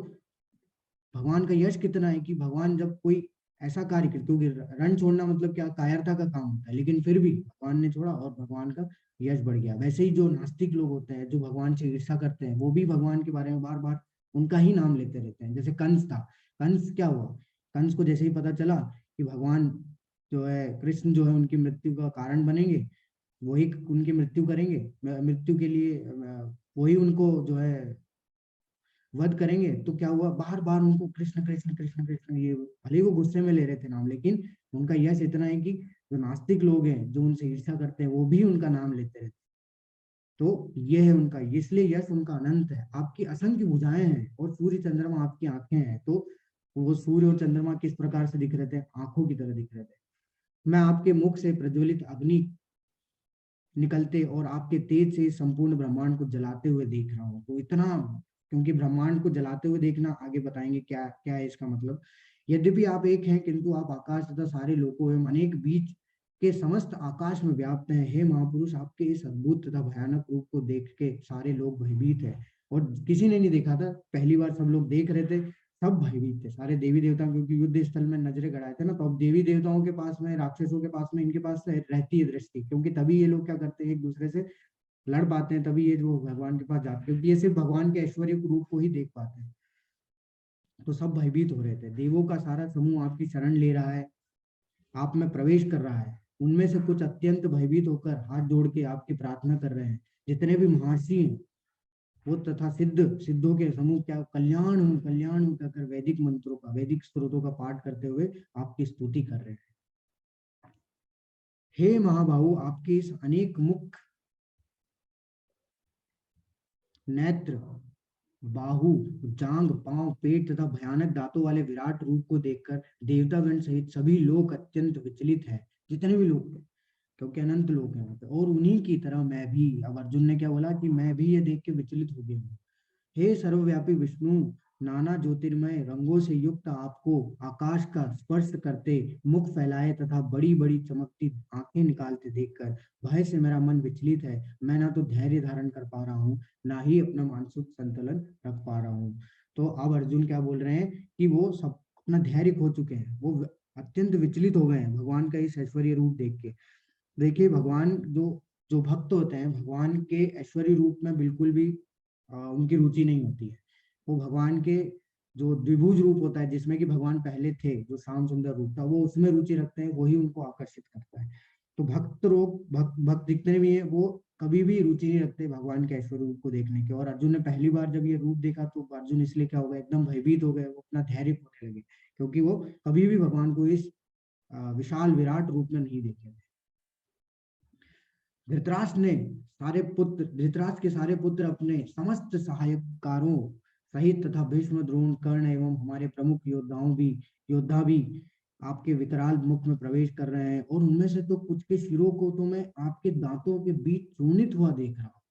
भगवान का यश कितना है, कि भगवान जब कोई ऐसा कार्य कर, क्योंकि रण छोड़ना मतलब क्या, कायरता का काम होता है, लेकिन फिर भी भगवान ने छोड़ा और भगवान का यश बढ़ गया। वैसे ही जो नास्तिक लोग होते हैं, जो भगवान से ईर्ष्या करते हैं, वो भी भगवान के बारे में बार बार उनका ही नाम लेते रहते हैं। जैसे कंस था, कंस क्या हुआ, कंस को जैसे ही पता चला कि भगवान जो है कृष्ण जो है उनकी मृत्यु का कारण बनेंगे, वही उनकी मृत्यु करेंगे, मृत्यु के लिए वही उनको जो है वध करेंगे, तो क्या हुआ, बार बार उनको कृष्ण कृष्ण कृष्ण कृष्ण, ये भले ही वो गुस्से में ले रहे थे नाम, लेकिन उनका यश इतना है कि जो नास्तिक लोग हैं, जो उनसे ईर्ष्या करते हैं, वो भी उनका नाम लेते रहते हैं। तो ये है उनका, इसलिए यश उनका अनंत है। आपकी असंख्य भुजाएं हैं और सूर्य चंद्रमा आपकी आंखें हैं, तो वो सूर्य और चंद्रमा किस प्रकार से दिख रहे थे, आंखों की तरह दिख रहे थे। मैं आपके मुख से प्रज्वलित अग्नि निकलते और आपके तेज से संपूर्ण ब्रह्मांड को जलाते हुए देख रहा हूँ। तो इतना, क्योंकि ब्रह्मांड को जलाते हुए देखना, आगे बताएंगे क्या क्या है इसका मतलब। यद्यपि आप एक हैं, किंतु आप आकाश तथा सारे लोकों एवं अनेक बीच के समस्त आकाश में व्याप्त हैं। हे महापुरुष, आपके इस अद्भुत तथा भयानक रूप को देख के सारे लोग भयभीत है, और किसी ने नहीं देखा था, पहली बार सब लोग देख रहे थे, सब भयभीत थे, सारे देवी देवता, क्योंकि युद्ध स्थल में नजरें गड़ाए थे ना, तो अब देवी देवताओं के पास में, राक्षसों के पास में, इनके पास रहती है दृष्टि, क्योंकि तभी ये लोग क्या करते हैं, एक दूसरे से लड़ पाते हैं, तभी ये जो भगवान के पास जाते हैं, क्योंकि ये सिर्फ भगवान के ऐश्वर्य रूप को ही देख पाते हैं। तो सब भयभीत हो रहे थे, देवों का सारा समूह आपकी शरण ले रहा है, आप में प्रवेश कर रहा है। उनमें से कुछ अत्यंत भयभीत होकर हाथ जोड़ के आपकी प्रार्थना कर रहे हैं। जितने भी महर्षि हैं वो तथा सिद्धों के समूह क्या कल्याण हूँ कहकर वैदिक मंत्रों का, वैदिक स्त्रोतों का पाठ करते हुए आपकी स्तुति कर रहे हैं। हे महाबाहु, आपके इस अनेक मुख, नेत्र, बाहु, जांग, पांव, पेट तथा भयानक दांतों वाले विराट रूप को देखकर देवतागण सहित सभी लोग अत्यंत विचलित है, जितने भी लोग थे, क्योंकि अनंत लोग हैं वहां पे, और उन्हीं की तरह मैं भी, अब अर्जुन ने क्या बोला कि मैं भी ये देख के विचलित हो गया हूँ। हे सर्वव्यापी विष्णु, नाना ज्योतिर्मय रंगों से युक्त आपको आकाश का स्पर्श करते, मुख फैलाए तथा बड़ी बड़ी चमकती आंखें निकालते देखकर भय से मेरा मन विचलित है। मैं ना तो धैर्य धारण कर पा रहा हूँ, ना ही अपना मानसिक संतुलन रख पा रहा हूँ। तो अब अर्जुन क्या बोल रहे हैं कि वो सब अपना धैर्य खो चुके हैं, वो अत्यंत विचलित हो गए हैं भगवान का इस ऐश्वर्य रूप देख के। देखिए, भगवान जो जो भक्त होते हैं, भगवान के ऐश्वर्य रूप में बिल्कुल भी उनकी रुचि नहीं होती है। वो भगवान के जो द्विभुज रूप होता है, जिसमें कि भगवान पहले थे, जो श्याम सुंदर रूप था, वो उसमें रुचि रखते हैं, वही उनको आकर्षित करता है। तो भक्त जितने भी हैं, वो कभी भी रुचि नहीं रखते भगवान के ऐश्वर्य रूप को देखने के। और अर्जुन ने पहली बार जब ये रूप देखा, तो अर्जुन इसलिए क्या हो गया, एकदम भयभीत हो गए, वो अपना धैर्य खोने लगे, क्योंकि वो कभी भी भगवान को इस विशाल विराट रूप में नहीं देखे थे। धृतराष्ट्र के सारे पुत्र अपने समस्त सहायकारों सहित तथा भीष्म, द्रोण, कर्ण एवं हमारे प्रमुख योद्धा भी आपके विकराल मुख में प्रवेश कर रहे हैं, और उनमें से तो कुछ के शिरों को तो मैं आपके दांतों के बीच चूर्णित हुआ देख रहा हूँ।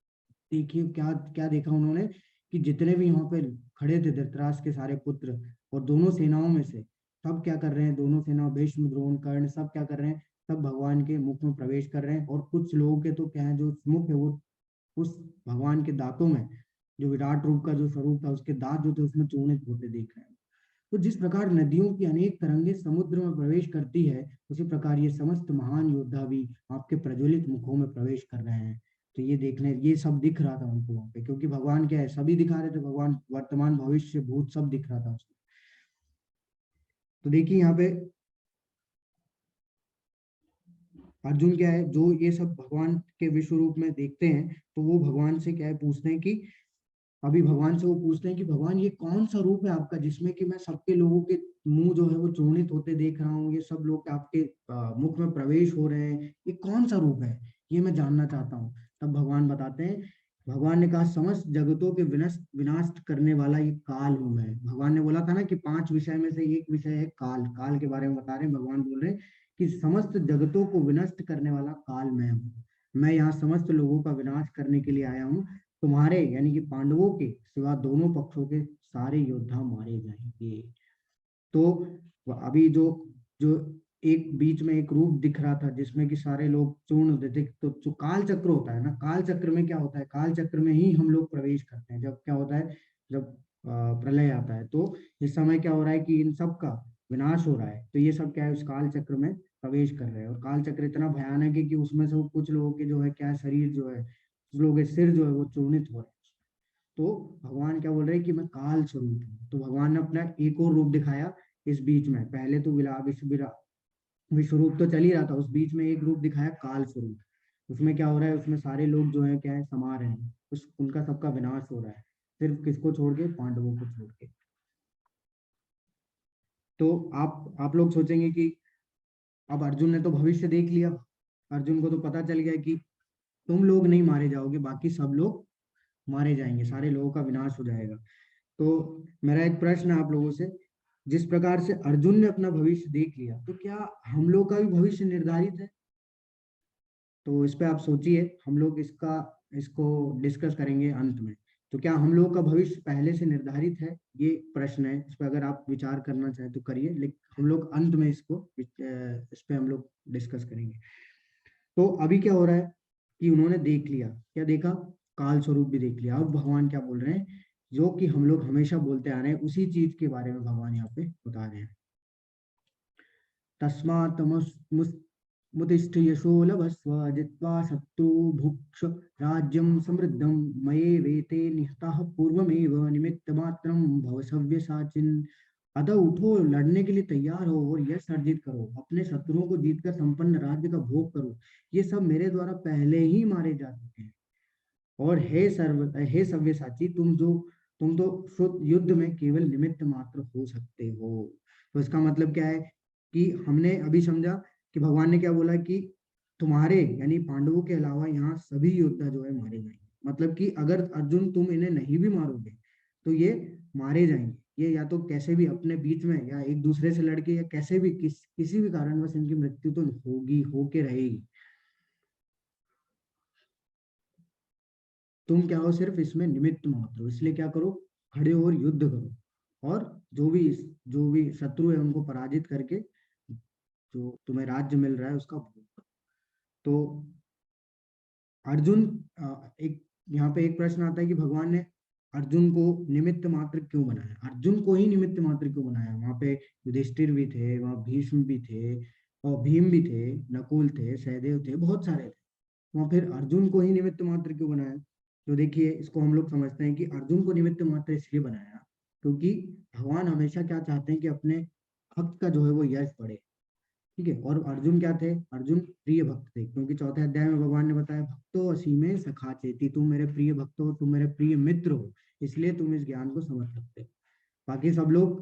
देखिए क्या क्या देखा उन्होंने, कि जितने भी यहाँ पे खड़े थे धृतराष्ट्र के सारे पुत्र, और दोनों सेनाओं में से सब क्या कर रहे हैं, दोनों सेनाओं भीष्म, द्रोण, कर्ण, सब क्या कर रहे हैं, सब भगवान के मुख में प्रवेश कर रहे हैं। और कुछ लोगों के तो क्या है, जो मुख है वो उस भगवान के दांतों में, जो विराट रूप का जो स्वरूप था, उसके दांत जो थे उसमें चूर्णित होते देख रहे हैं। तो जिस प्रकार नदियों की अनेक तरंगे समुद्र में प्रवेश करती है, उसी प्रकार ये समस्त महान योद्धा भी आपके प्रज्वलित मुखों में प्रवेश कर रहे हैं। तो ये देखने, ये सब दिख रहा था उनको वहां पे, क्योंकि भगवान क्या है, सभी दिखा रहे थे, भगवान वर्तमान भविष्य भूत सब दिख रहा था उसको। तो देखिए यहाँ पे अर्जुन क्या है, जो ये सब भगवान के विश्व रूप में देखते हैं, तो वो भगवान से क्या है, पूछते हैं कि अभी भगवान से वो पूछते हैं कि भगवान ये कौन सा रूप है आपका, जिसमें कि मैं सबके लोगों के मुंह जो है वो चूर्णित होते देख रहा हूँ, ये सब लोग आपके मुख में प्रवेश हो रहे हैं, ये कौन सा रूप है, ये मैं जानना चाहता हूँ। तब भगवान बताते हैं, भगवान ने कहा, समस्त जगतों के विनाश विनाश करने वाला ये काल हूं मैं। भगवान ने बोला था ना कि 5 विषय में से एक विषय है काल, काल के बारे में बता रहे हैं, भगवान बोल रहे हैं कि समस्त जगतों को विनष्ट करने वाला काल मैं हूँ। मैं यहाँ समस्त लोगों का विनाश करने के लिए आया हूँ। तुम्हारे यानी कि पांडवों के सिवा दोनों पक्षों के सारे योद्धा मारे जाएंगे। तो अभी जो जो एक बीच में एक रूप दिख रहा था, जिसमें कि सारे लोग चूर्ण होते थे, तो जो काल चक्र होता है ना, काल चक्र में क्या होता है, काल चक्र में ही हम लोग प्रवेश करते हैं। जब क्या होता है, जब प्रलय आता है, तो इस समय क्या हो रहा है कि इन सब का विनाश हो रहा है, तो ये सब क्या है, उस काल चक्र में प्रवेश कर रहे हैं। और काल चक्र इतना भयानक है कि उसमें से कुछ लोगों के जो है क्या शरीर जो है, कुछ लोगों के सिर जो है वो चूर्णित हो रहे हैं। तो भगवान क्या बोल रहे हैं कि मैं काल स्वरूप हूँ। तो भगवान ने अपना एक और रूप दिखाया इस बीच में। पहले तो विश्व रूप तो चल ही रहा था, उस बीच में एक रूप दिखाया काल स्वरूप। उसमें क्या हो रहा है, उसमें सारे लोग जो है क्या है, समा रहे हैं, उस उनका सबका विनाश हो रहा है, सिर्फ किसको छोड़ के, पांडवों को छोड़ के। तो आप लोग सोचेंगे कि अब अर्जुन ने तो भविष्य देख लिया, अर्जुन को तो पता चल गया कि तुम लोग नहीं मारे जाओगे, बाकी सब लोग मारे जाएंगे, सारे लोगों का विनाश हो जाएगा। तो मेरा एक प्रश्न है आप लोगों से, जिस प्रकार से अर्जुन ने अपना भविष्य देख लिया, तो क्या हम लोग का भी भविष्य निर्धारित है? तो इस पे आप सोचिए, हम लोग इसको डिस्कस करेंगे अंत में। तो क्या हम लोग का भविष्य पहले से निर्धारित है, ये प्रश्न है। इस पर अगर आप विचार करना चाहें तो करिए, लेकिन हम लोग अंत में इस पे हम लोग डिस्कस करेंगे। तो अभी क्या हो रहा है कि उन्होंने देख लिया, क्या देखा, काल स्वरूप भी देख लिया। अब भगवान क्या बोल रहे हैं, जो कि हम लोग हमेशा बोलते आ रहे हैं, उसी चीज के बारे में भगवान यहाँ पे बता रहे हैं। तस्मात् मुतिष्ठ यशो लभस्व जित्वा शत्रु भुक्ष राज्यं समृद्धं मये वेते निहताः पूर्वमेव निमित्तमात्रं भव सव्यसाचिन्। अतः उठो, लड़ने के लिए तैयार हो और यश अर्जित करो, अपने शत्रुओं को जीतकर संपन्न राज्य का भोग करो। ये सब मेरे द्वारा पहले ही मारे जा चुके हैं। और हे सव्यसाची, तुम तो शुद्ध युद्ध में केवल निमित्त मात्र हो सकते हो। तो इसका मतलब क्या है कि हमने अभी समझा कि भगवान ने क्या बोला कि तुम्हारे यानी पांडवों के अलावा यहाँ सभी योद्धा जो है मारे जाएंगे। मतलब कि अगर अर्जुन तुम इन्हें नहीं भी मारोगे तो ये मारे जाएंगे। ये या तो कैसे भी अपने बीच में या एक दूसरे से लड़के या कैसे भी किसी भी कारणवश इनकी मृत्यु तो होगी, होके रहेगी। तुम क्या हो, सिर्फ इसमें निमित्त मात्र हो, इसलिए क्या करो, खड़े हो और युद्ध करो, और जो भी शत्रु है उनको पराजित करके जो तुम्हें राज्य मिल रहा है उसका भोग करो। तो अर्जुन एक यहाँ पे एक प्रश्न आता है कि भगवान ने अर्जुन को निमित्त मात्र क्यों बनाया, अर्जुन को ही निमित्त मात्र क्यों बनाया? वहां पे युधिष्ठिर भी थे, वहां भीष्म भी थे, और भीम भी थे, नकुल थे, सहदेव थे, बहुत सारे थे। वहां फिर अर्जुन को ही निमित्त मात्र क्यों बनाया? तो देखिए, इसको हम लोग समझते हैं कि अर्जुन को निमित्त मात्र इसलिए बनाया क्योंकि भगवान हमेशा क्या चाहते हैं कि अपने भक्त का जो है वो यश बढ़े। ठीक है, और अर्जुन क्या थे, अर्जुन प्रिय भक्त थे, क्योंकि चौथे अध्याय में भगवान ने बताया, भक्तो असी में सखा चेती, तुम मेरे प्रिय भक्त हो, तुम मेरे प्रिय मित्र हो, इसलिए तुम इस ज्ञान को समझ सकते हो। बाकी सब लोग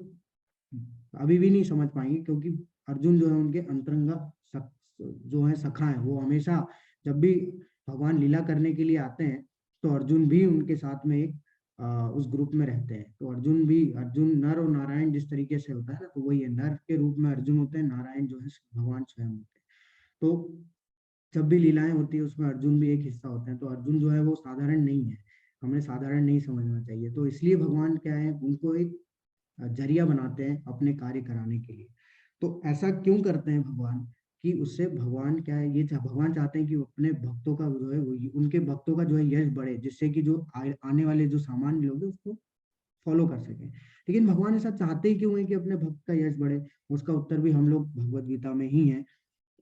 अभी भी नहीं समझ पाएंगे, क्योंकि अर्जुन जो है उनके अंतरंगा जो है सखा है। वो हमेशा जब भी भगवान लीला करने के लिए आते हैं तो अर्जुन भी उनके साथ में एक उस ग्रुप में रहते हैं। तो अर्जुन नर और नारायण जिस तरीके से होता है ना, तो वही है, नर के रूप में अर्जुन होते हैं, नारायण जो है भगवान स्वयं होते हैं। तो जब भी लीलाएं होती है उसमें अर्जुन भी एक हिस्सा होते हैं। तो अर्जुन जो है वो साधारण नहीं है, हमें साधारण नहीं समझना चाहिए। तो इसलिए भगवान क्या है, उनको एक जरिया बनाते हैं अपने कार्य कराने के लिए। तो ऐसा क्यों करते हैं भगवान, कि उससे भगवान क्या है, भगवान चाहते हैं कि वो अपने भक्तों का जो है वो उनके भक्तों का जो है यश बढ़े, जिससे कि जो आने वाले जो सामान्य लोग हैं उसको फॉलो कर सकें। लेकिन भगवान ऐसा चाहते ही क्यों है कि अपने भक्त का यश बढ़े? उसका उत्तर भी हम लोग भगवत गीता में ही है।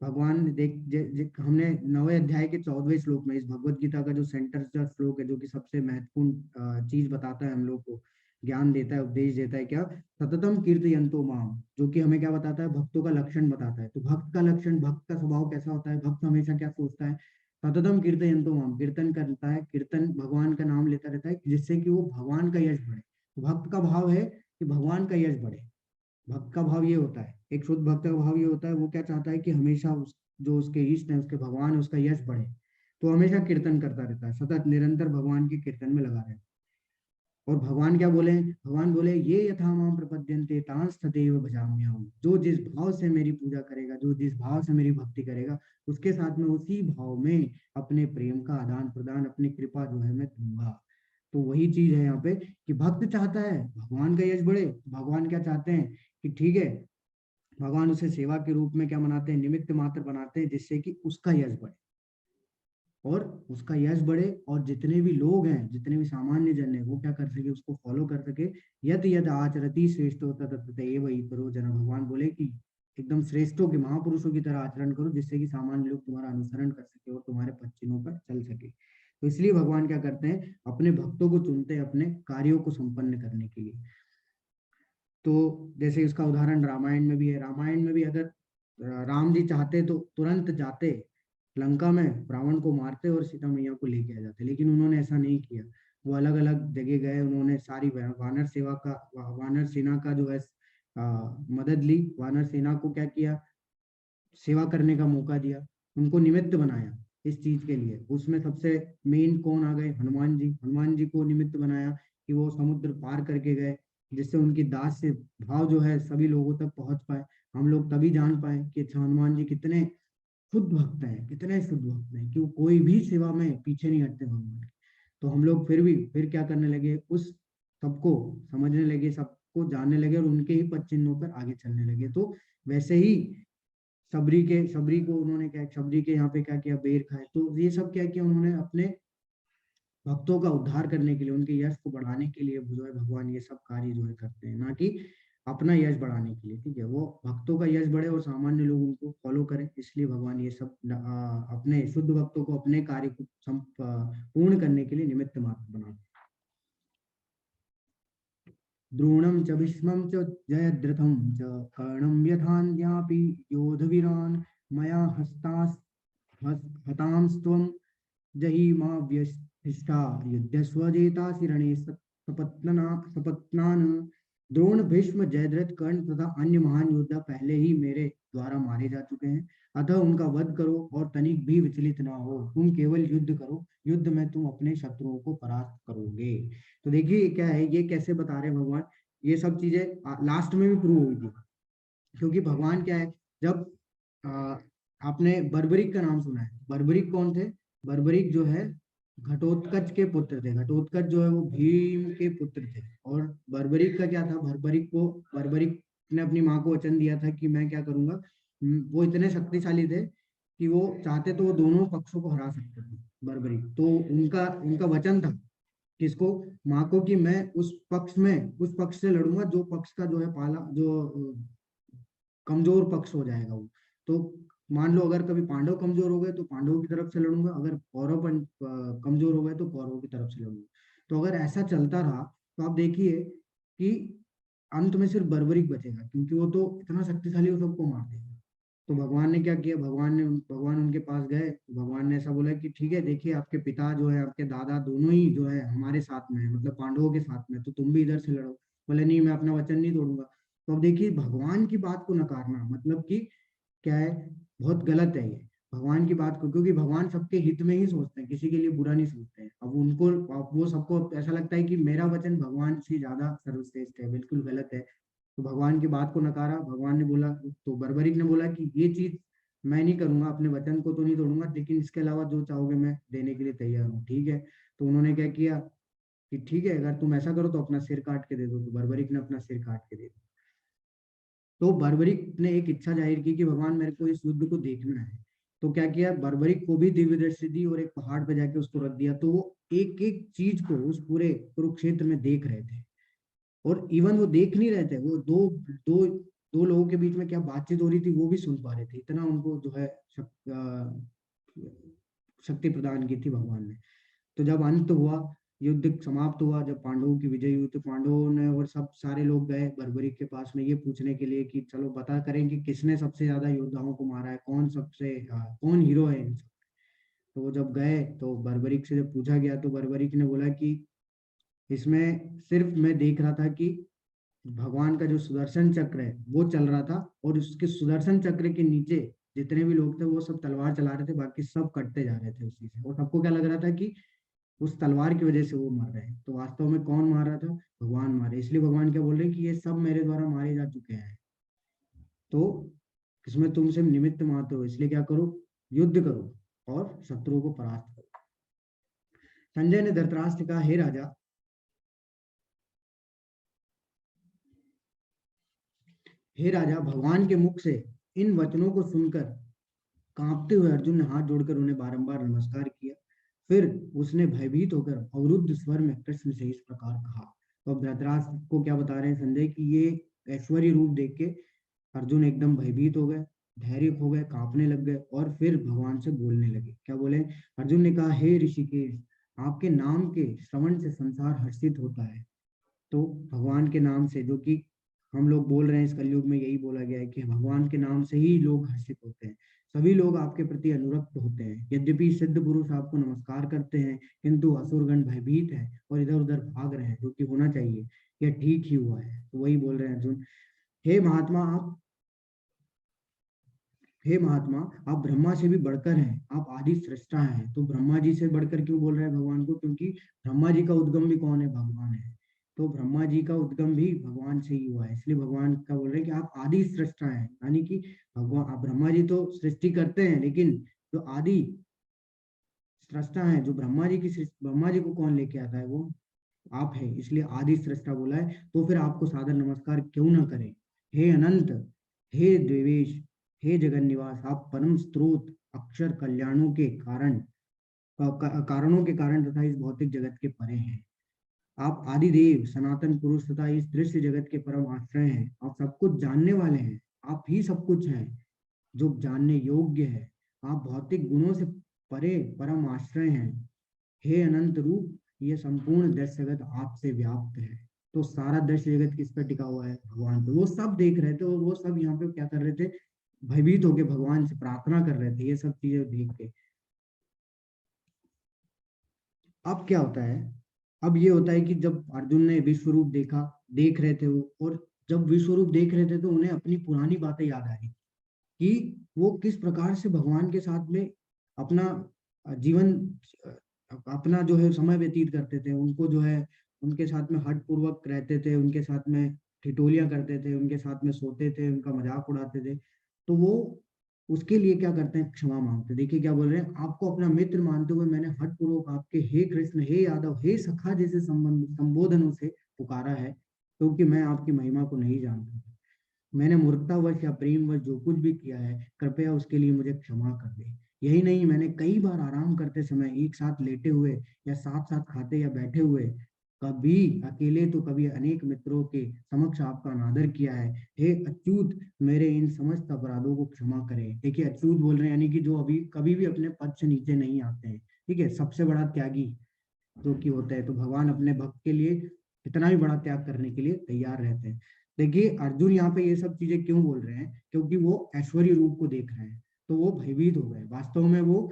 भगवान ने हमने 9वें अध्याय के 14वें श्लोक में, इस भगवत गीता का जो सेंटर का श्लोक है, जो कि सबसे महत्वपूर्ण चीज बताता है हम लोग को, ज्ञान देता है, उपदेश देता है, क्या, सततम कीर्तयन्तो माम, जो कि हमें क्या बताता है, भक्तों का लक्षण बताता है। तो भक्त का लक्षण, भक्त का स्वभाव कैसा होता है, भक्त हमेशा क्या सोचता है, सततम कीर्तयन्तो माम, कीर्तन करता है, कीर्तन भगवान का नाम लेता रहता है, जिससे कि वो भगवान का यश बढ़े। भक्त का भाव है कि भगवान का यश बढ़े। भक्त का भाव ये होता है, एक शुद्ध भक्त का भाव ये होता है, वो क्या चाहता है कि हमेशा जो उसके इष्ट है, उसके भगवान है, उसका यश बढ़े। तो हमेशा कीर्तन करता रहता है, सतत निरंतर भगवान के कीर्तन में लगा रहता है। और भगवान क्या बोले, भगवान बोले, ये यथा माम प्रपद्यन्ते तांस तदेव भजाम्यहम्, जो जिस भाव से मेरी पूजा करेगा, जो जिस भाव से मेरी भक्ति करेगा, उसके साथ में उसी भाव में अपने प्रेम का आदान प्रदान, अपनी कृपा जो है मैं दूंगा। तो वही चीज है यहाँ पे, कि भक्त चाहता है भगवान का यश बढ़े। भगवान क्या चाहते हैं कि ठीक है, भगवान उसे सेवा के रूप में क्या बनाते हैं, निमित्त मात्र बनाते हैं, जिससे कि उसका यश बढ़े। और उसका यश बढ़े, और जितने भी लोग हैं, जितने भी सामान्य जन है, वो क्या कर सके, उसको फॉलो कर सके। यद यद आचरति श्रेष्ठो तत एव इतरो जन, भगवान बोले कि एकदम श्रेष्ठों के, महापुरुषों की तरह आचरण करो, जिससे कि सामान्य लोग तुम्हारा अनुसरण कर सके और तुम्हारे पद चिन्हों पर चल सके। तो इसलिए भगवान क्या करते हैं, अपने भक्तों को चुनते हैं अपने कार्यों को संपन्न करने के लिए। तो जैसे इसका उदाहरण रामायण में भी है। रामायण में भी अगर राम जी चाहते तो तुरंत जाते लंका में, रावण को मारते और सीता मैया को लेके आ जाते, लेकिन उन्होंने ऐसा नहीं किया। वो अलग अलग जगह गए, उन्होंने सारी वानर सेवा का, वानर सेना का जो है मदद ली, वानर सेना को क्या किया, सेवा करने का मौका दिया, उनको निमित्त बनाया इस चीज के लिए। उसमें सबसे मेन कौन आ गए, हनुमान जी। हनुमान जी को निमित्त बनाया कि वो समुद्र पार करके गए, जिससे उनकी दास से भाव जो है सभी लोगों तक पहुंच पाए। हम लोग तभी जान पाए कि अच्छा हनुमान जी कितने शुद्ध भक्त हैं, कितने शुद्ध भक्त हैं, कि वो कोई भी सेवा में पीछे नहीं हटते भगवान के। तो हम लोग फिर क्या करने लगे, उस सबको समझने लगे, सबको जानने लगे, और उनके ही पद चिन्हों पर आगे चलने लगे। तो वैसे ही सबरी को उन्होंने क्या, सबरी के यहाँ पे क्या किया, बेर खाए। तो ये सब क्या किया उन्होंने, अपने भक्तों का उद्धार करने के लिए, उनके यश को बढ़ाने के लिए जो है भगवान ये सब कार्य जो है करते हैं, ना कि अपना यश बढ़ाने के लिए। ठीक है, वो भक्तों का यश बढ़े और सामान्य लोग उनको फॉलो करें, इसलिए भगवान ये सब अपने शुद्ध भक्तों को अपने कार्य को पूर्ण करने के लिए निमित्त मात्र बनाते हैं। द्रोणं च भीष्मं च जयद्रथं च कर्णं यथान्यापि योधवीरान् मया हतांस्त्वं जहिमाव्यधिष्ठा युद्धस्व जेतासि रणे सपत्नान्। द्रोण, भीष्म, जयद्रथ, कर्ण तथा अन्य महान योद्धा पहले ही मेरे द्वारा मारे जा चुके हैं, अतः उनका वध करो और तनिक भी विचलित ना हो। तुम केवल युद्ध करो, युद्ध में तुम अपने शत्रुओं को परास्त करोगे। तो देखिए क्या है, ये कैसे बता रहे हैं भगवान, ये सब चीजें लास्ट में भी प्रूव हुई थी। क्योंकि भगवान क्या है, जब आ, आपने बर्बरिक का नाम सुना है, बर्बरिक कौन थे, बर्बरिक जो है घटोत्कच के पुत्र थे। घटोत्कच जो है वो भीम के पुत्र थे। और बर्बरिक का क्या था, बर्बरिक ने अपनी माँ को वचन दिया था कि मैं क्या करूंगा, वो इतने शक्तिशाली थे कि वो चाहते तो वो दोनों पक्षों को हरा सकते थे, बर्बरिक। तो उनका उनका वचन था किसको, माँ को, कि मैं उस पक्ष से लड़ूंगा जो पक्ष का जो है पाला, जो कमजोर पक्ष हो जाएगा वो। तो मान लो अगर कभी पांडव कमजोर हो गए तो पांडवों की तरफ से लड़ूंगा, अगर कौरव कमजोर हो गए तो कौरवों की तरफ से लड़ूंगा। तो अगर ऐसा चलता रहा तो आप देखिए कि अंत में सिर्फ बर्बरिक बचेगा, क्योंकि वो तो इतना शक्तिशाली, वो सबको मार देगा। तो भगवान ने क्या किया, भगवान उनके पास गए, तो भगवान ने ऐसा बोला कि ठीक है, देखिए आपके पिता जो है, आपके दादा दोनों ही जो है हमारे साथ में है, मतलब पांडवों के साथ में, तो तुम भी इधर से लड़ो। बोले नहीं, मैं अपना वचन नहीं तोड़ूंगा। तो अब देखिए, भगवान की बात को नकारना मतलब कि क्या है, बहुत गलत है ये। भगवान की बात को, क्योंकि भगवान सबके हित में ही सोचते हैं, किसी के लिए बुरा नहीं सोचते हैं। अब वो सबको ऐसा लगता है कि मेरा वचन भगवान से ज्यादा सर्वश्रेष्ठ है, बिल्कुल गलत है। तो भगवान की बात को नकारा। भगवान ने बोला, तो बर्बरिक ने बोला कि ये चीज मैं नहीं करूंगा, अपने वचन को तो नहीं तोड़ूंगा, लेकिन इसके अलावा जो चाहोगे मैं देने के लिए तैयार हूँ। ठीक है, तो उन्होंने क्या किया कि ठीक है, अगर तुम ऐसा करो तो अपना सिर काट के दे दो। तो बर्बरिक ने अपना सिर काट के दे दिया। तो बर्बरिक ने एक इच्छा जाहिर की कि भगवान मेरे को इस युद्ध को देखना है। तो क्या किया, बर्बरिक को भी दिव्य दृष्टि दी और एक पहाड़ पे जाके उसको रख दिया। तो वो एक एक चीज को उस पूरे कुरुक्षेत्र में देख रहे थे। और इवन वो देख नहीं रहे थे, वो दो दो लोगों के बीच में क्या बातचीत हो रही थी वो भी सुन पा रहे थे, इतना उनको जो है शक्ति प्रदान की थी भगवान ने। तो जब अंत हुआ, युद्ध समाप्त हुआ, जब पांडवों की विजय हुई, तो पांडवों ने और सब सारे लोग गए बर्बरिक के पास में ये पूछने के लिए कि चलो पता करें कि किसने सबसे ज्यादा योद्धाओं को मारा है, कौन हीरो है इन सब। तो वो जब गए तो बर्बरिक से जब पूछा गया तो बर्बरिक ने बोला कि इसमें सिर्फ मैं देख रहा था कि भगवान का जो सुदर्शन चक्र है वो चल रहा था, और उसके सुदर्शन चक्र के नीचे जितने भी लोग थे वो सब तलवार चला रहे थे, बाकी सब कटते जा रहे थे उसी से। और सबको क्या लग रहा था कि उस तलवार की वजह से वो मर रहे हैं, तो वास्तव में कौन मार रहा था, भगवान मारे। इसलिए भगवान क्या बोल रहे हैं कि ये सब मेरे द्वारा मारे जा चुके हैं। तो इसमें तुम सिर्फ निमित्त मात्र हो, इसलिए क्या करो, युद्ध करो और शत्रुओं को परास्त करो। संजय ने धृतराष्ट्र कहा, हे राजा, भगवान के मुख से इन वचनों को सुनकर कांपते हुए अर्जुन ने हाथ जोड़कर उन्हें बारंबार नमस्कार किया। फिर उसने भयभीत होकर अवरुद्ध स्वर में कृष्ण से इस प्रकार कहा। तो अब धृतराष्ट्र को क्या बता रहे हैं संजय कि ये ऐश्वर्य रूप देख के अर्जुन एकदम भयभीत हो गए, धैर्य खो गए, कांपने लग गए और फिर भगवान से बोलने लगे। क्या बोले? अर्जुन ने कहा, हे ऋषिकेश, आपके नाम के श्रवण से संसार हर्षित होता है। तो भगवान के नाम से, जो कि हम लोग बोल रहे हैं इस कलयुग में, यही बोला गया है कि भगवान के नाम से ही लोग हर्षित होते हैं। सभी लोग आपके प्रति अनुरक्त होते हैं। यद्यपि सिद्ध पुरुष आपको नमस्कार करते हैं, किंतु असुरगण भयभीत है और इधर उधर भाग रहे हैं, जो कि होना चाहिए। यह ठीक ही हुआ है। तो वही बोल रहे हैं अर्जुन, हे महात्मा आप हे महात्मा, आप ब्रह्मा से भी बढ़कर हैं, आप आदि सृष्टा हैं। तो ब्रह्मा जी से बढ़कर क्यों बोल रहे हैं भगवान को? क्योंकि ब्रह्मा जी का उद्गम भी कौन है? भगवान है। तो ब्रह्मा जी का उद्गम भी भगवान से ही हुआ है, इसलिए भगवान का बोल रहे हैं कि आप आदि सृष्टा हैं। यानी कि भगवान, आप ब्रह्मा जी तो सृष्टि करते हैं, लेकिन जो आदि सृष्टा है, जो ब्रह्मा जी को कौन लेके आता है? वो आप है, इसलिए आदि सृष्टा बोला है। तो फिर आपको सादर नमस्कार क्यों ना करें? हे अनंत, हे देवेश, हे जगन निवास, आप परम स्रोत, अक्षर, कल्याणों के कारण, कारणों के कारण तथा इस भौतिक जगत के परे हैं। आप आदिदेव, सनातन पुरुष तथा इस दृश्य जगत के परम आश्रय हैं। आप सब कुछ जानने वाले हैं। आप ही सब कुछ हैं जो जानने योग्य है। आप भौतिक गुणों से परे परम आश्रय हैं। हे अनंत रूप, ये संपूर्ण दृश्य जगत आपसे व्याप्त है। तो सारा दृश्य जगत किस पर टिका हुआ है? भगवान पे। वो सब देख रहे थे और वो सब यहाँ पे क्या कर रहे थे? भयभीत होकर भगवान से प्रार्थना कर रहे थे, ये सब चीजें देख के। अब क्या होता है? अब ये होता है कि जब अर्जुन ने विश्व रूप देखा, देख रहे थे वो, और जब विश्व रूप देख रहे थे तो उन्हें अपनी पुरानी बातें याद आ रही कि वो किस प्रकार से भगवान के साथ में अपना जीवन, अपना जो है समय व्यतीत करते थे। उनको जो है उनके साथ में हठ पूर्वक रहते थे, उनके साथ में ठिठोलियां करते थे, उनके साथ में सोते थे, उनका मजाक उड़ाते थे। तो वो उसके लिए क्या करते हैं? क्षमा मांगते। देखिए क्या बोल रहे हैं, आपको अपना मित्र मानते हुए मैंने हठ पूर्वक आपके हे कृष्ण, हे यादव, हे सखा जैसे संबोधनों से पुकारा है, क्योंकि मैं आपकी महिमा को नहीं जानता। मैंने मूर्खतावश या प्रेमवश जो कुछ भी किया है, कृपया उसके लिए मुझे क्षमा कर दे। यही नहीं, मैंने कई बार आराम करते समय, एक साथ लेटे हुए या साथ साथ खाते या बैठे हुए, कभी अकेले तो कभी अनेक मित्रों के समक्ष आपका अनादर किया है। हे अच्युत, मेरे इन समस्त अपराधों को क्षमा करें। देखिए अच्युत बोल रहे हैं, यानी कि जो अभी कभी भी अपने पद से नीचे नहीं आते हैं। ठीक है, सबसे बड़ा त्यागी जो कि होता है। तो भगवान अपने भक्त के लिए कितना भी बड़ा त्याग करने के लिए तैयार रहते हैं। देखिए अर्जुन यहाँ पे ये सब चीजें क्यों बोल रहे हैं? क्योंकि वो ऐश्वर्य रूप को देख रहे हैं, तो वो भयभीत हो गए। वास्तव में वो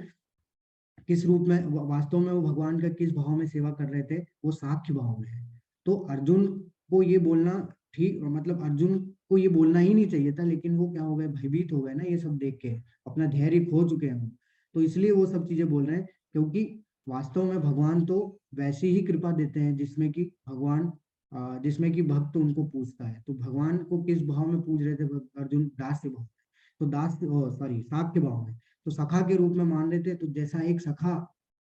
किस रूप में, वास्तव में वो भगवान का किस भाव में सेवा कर रहे थे? वो साख्य भाव में है। तो अर्जुन को ये बोलना ठीक, मतलब अर्जुन को ये बोलना ही नहीं चाहिए था, लेकिन वो क्या हो गए? भयभीत हो गए ना, ये सब देख के अपना धैर्य खो चुके हैं। तो इसलिए वो सब चीजें बोल रहे हैं, क्योंकि वास्तव में भगवान तो वैसी ही कृपा देते हैं जिसमें कि भक्त उनको पूजता है। तो भगवान को किस भाव में पूज रहे थे अर्जुन? दास्य भाव। तो साख्य भाव में। तो सखा के रूप में मान रहे थे। तो जैसा एक सखा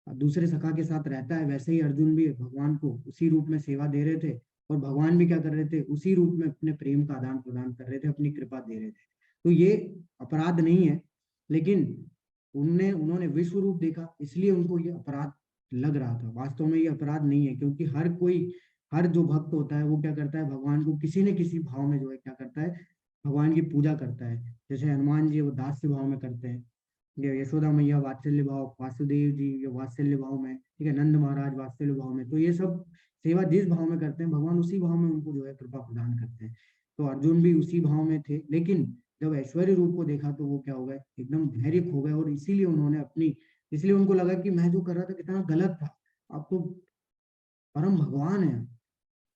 दूसरे सखा के साथ रहता है, वैसे ही अर्जुन भी भगवान को उसी रूप में सेवा दे रहे थे, और भगवान भी क्या कर रहे थे? उसी रूप में अपने प्रेम का आदान प्रदान कर रहे थे, अपनी कृपा दे रहे थे। तो ये अपराध नहीं है, लेकिन उन्होंने विश्व रूप देखा, इसलिए उनको ये अपराध लग रहा था। वास्तव में ये अपराध नहीं है, क्योंकि हर जो भक्त होता है वो क्या करता है? भगवान को किसी न किसी भाव में जो है क्या करता है? भगवान की पूजा करता है। जैसे हनुमान जी वो दास्य भाव में करते हैं, ये यशोदा मैया वात्सल्य भाव, वासुदेव जी ये वात्सल्य भाव में, ठीक है, नंद महाराज वात्सल्य भाव में। तो ये सब सेवा जिस भाव में करते हैं, भगवान उसी भाव में उनको जो है कृपा प्रदान करते हैं। तो अर्जुन भी उसी भाव में थे, लेकिन जब ऐश्वर्य रूप को देखा तो वो क्या हो गए? एकदम धैर्य खो गए, और इसलिए उनको लगा कि मैं जो कर रहा था कितना गलत था। आप तो परम भगवान है,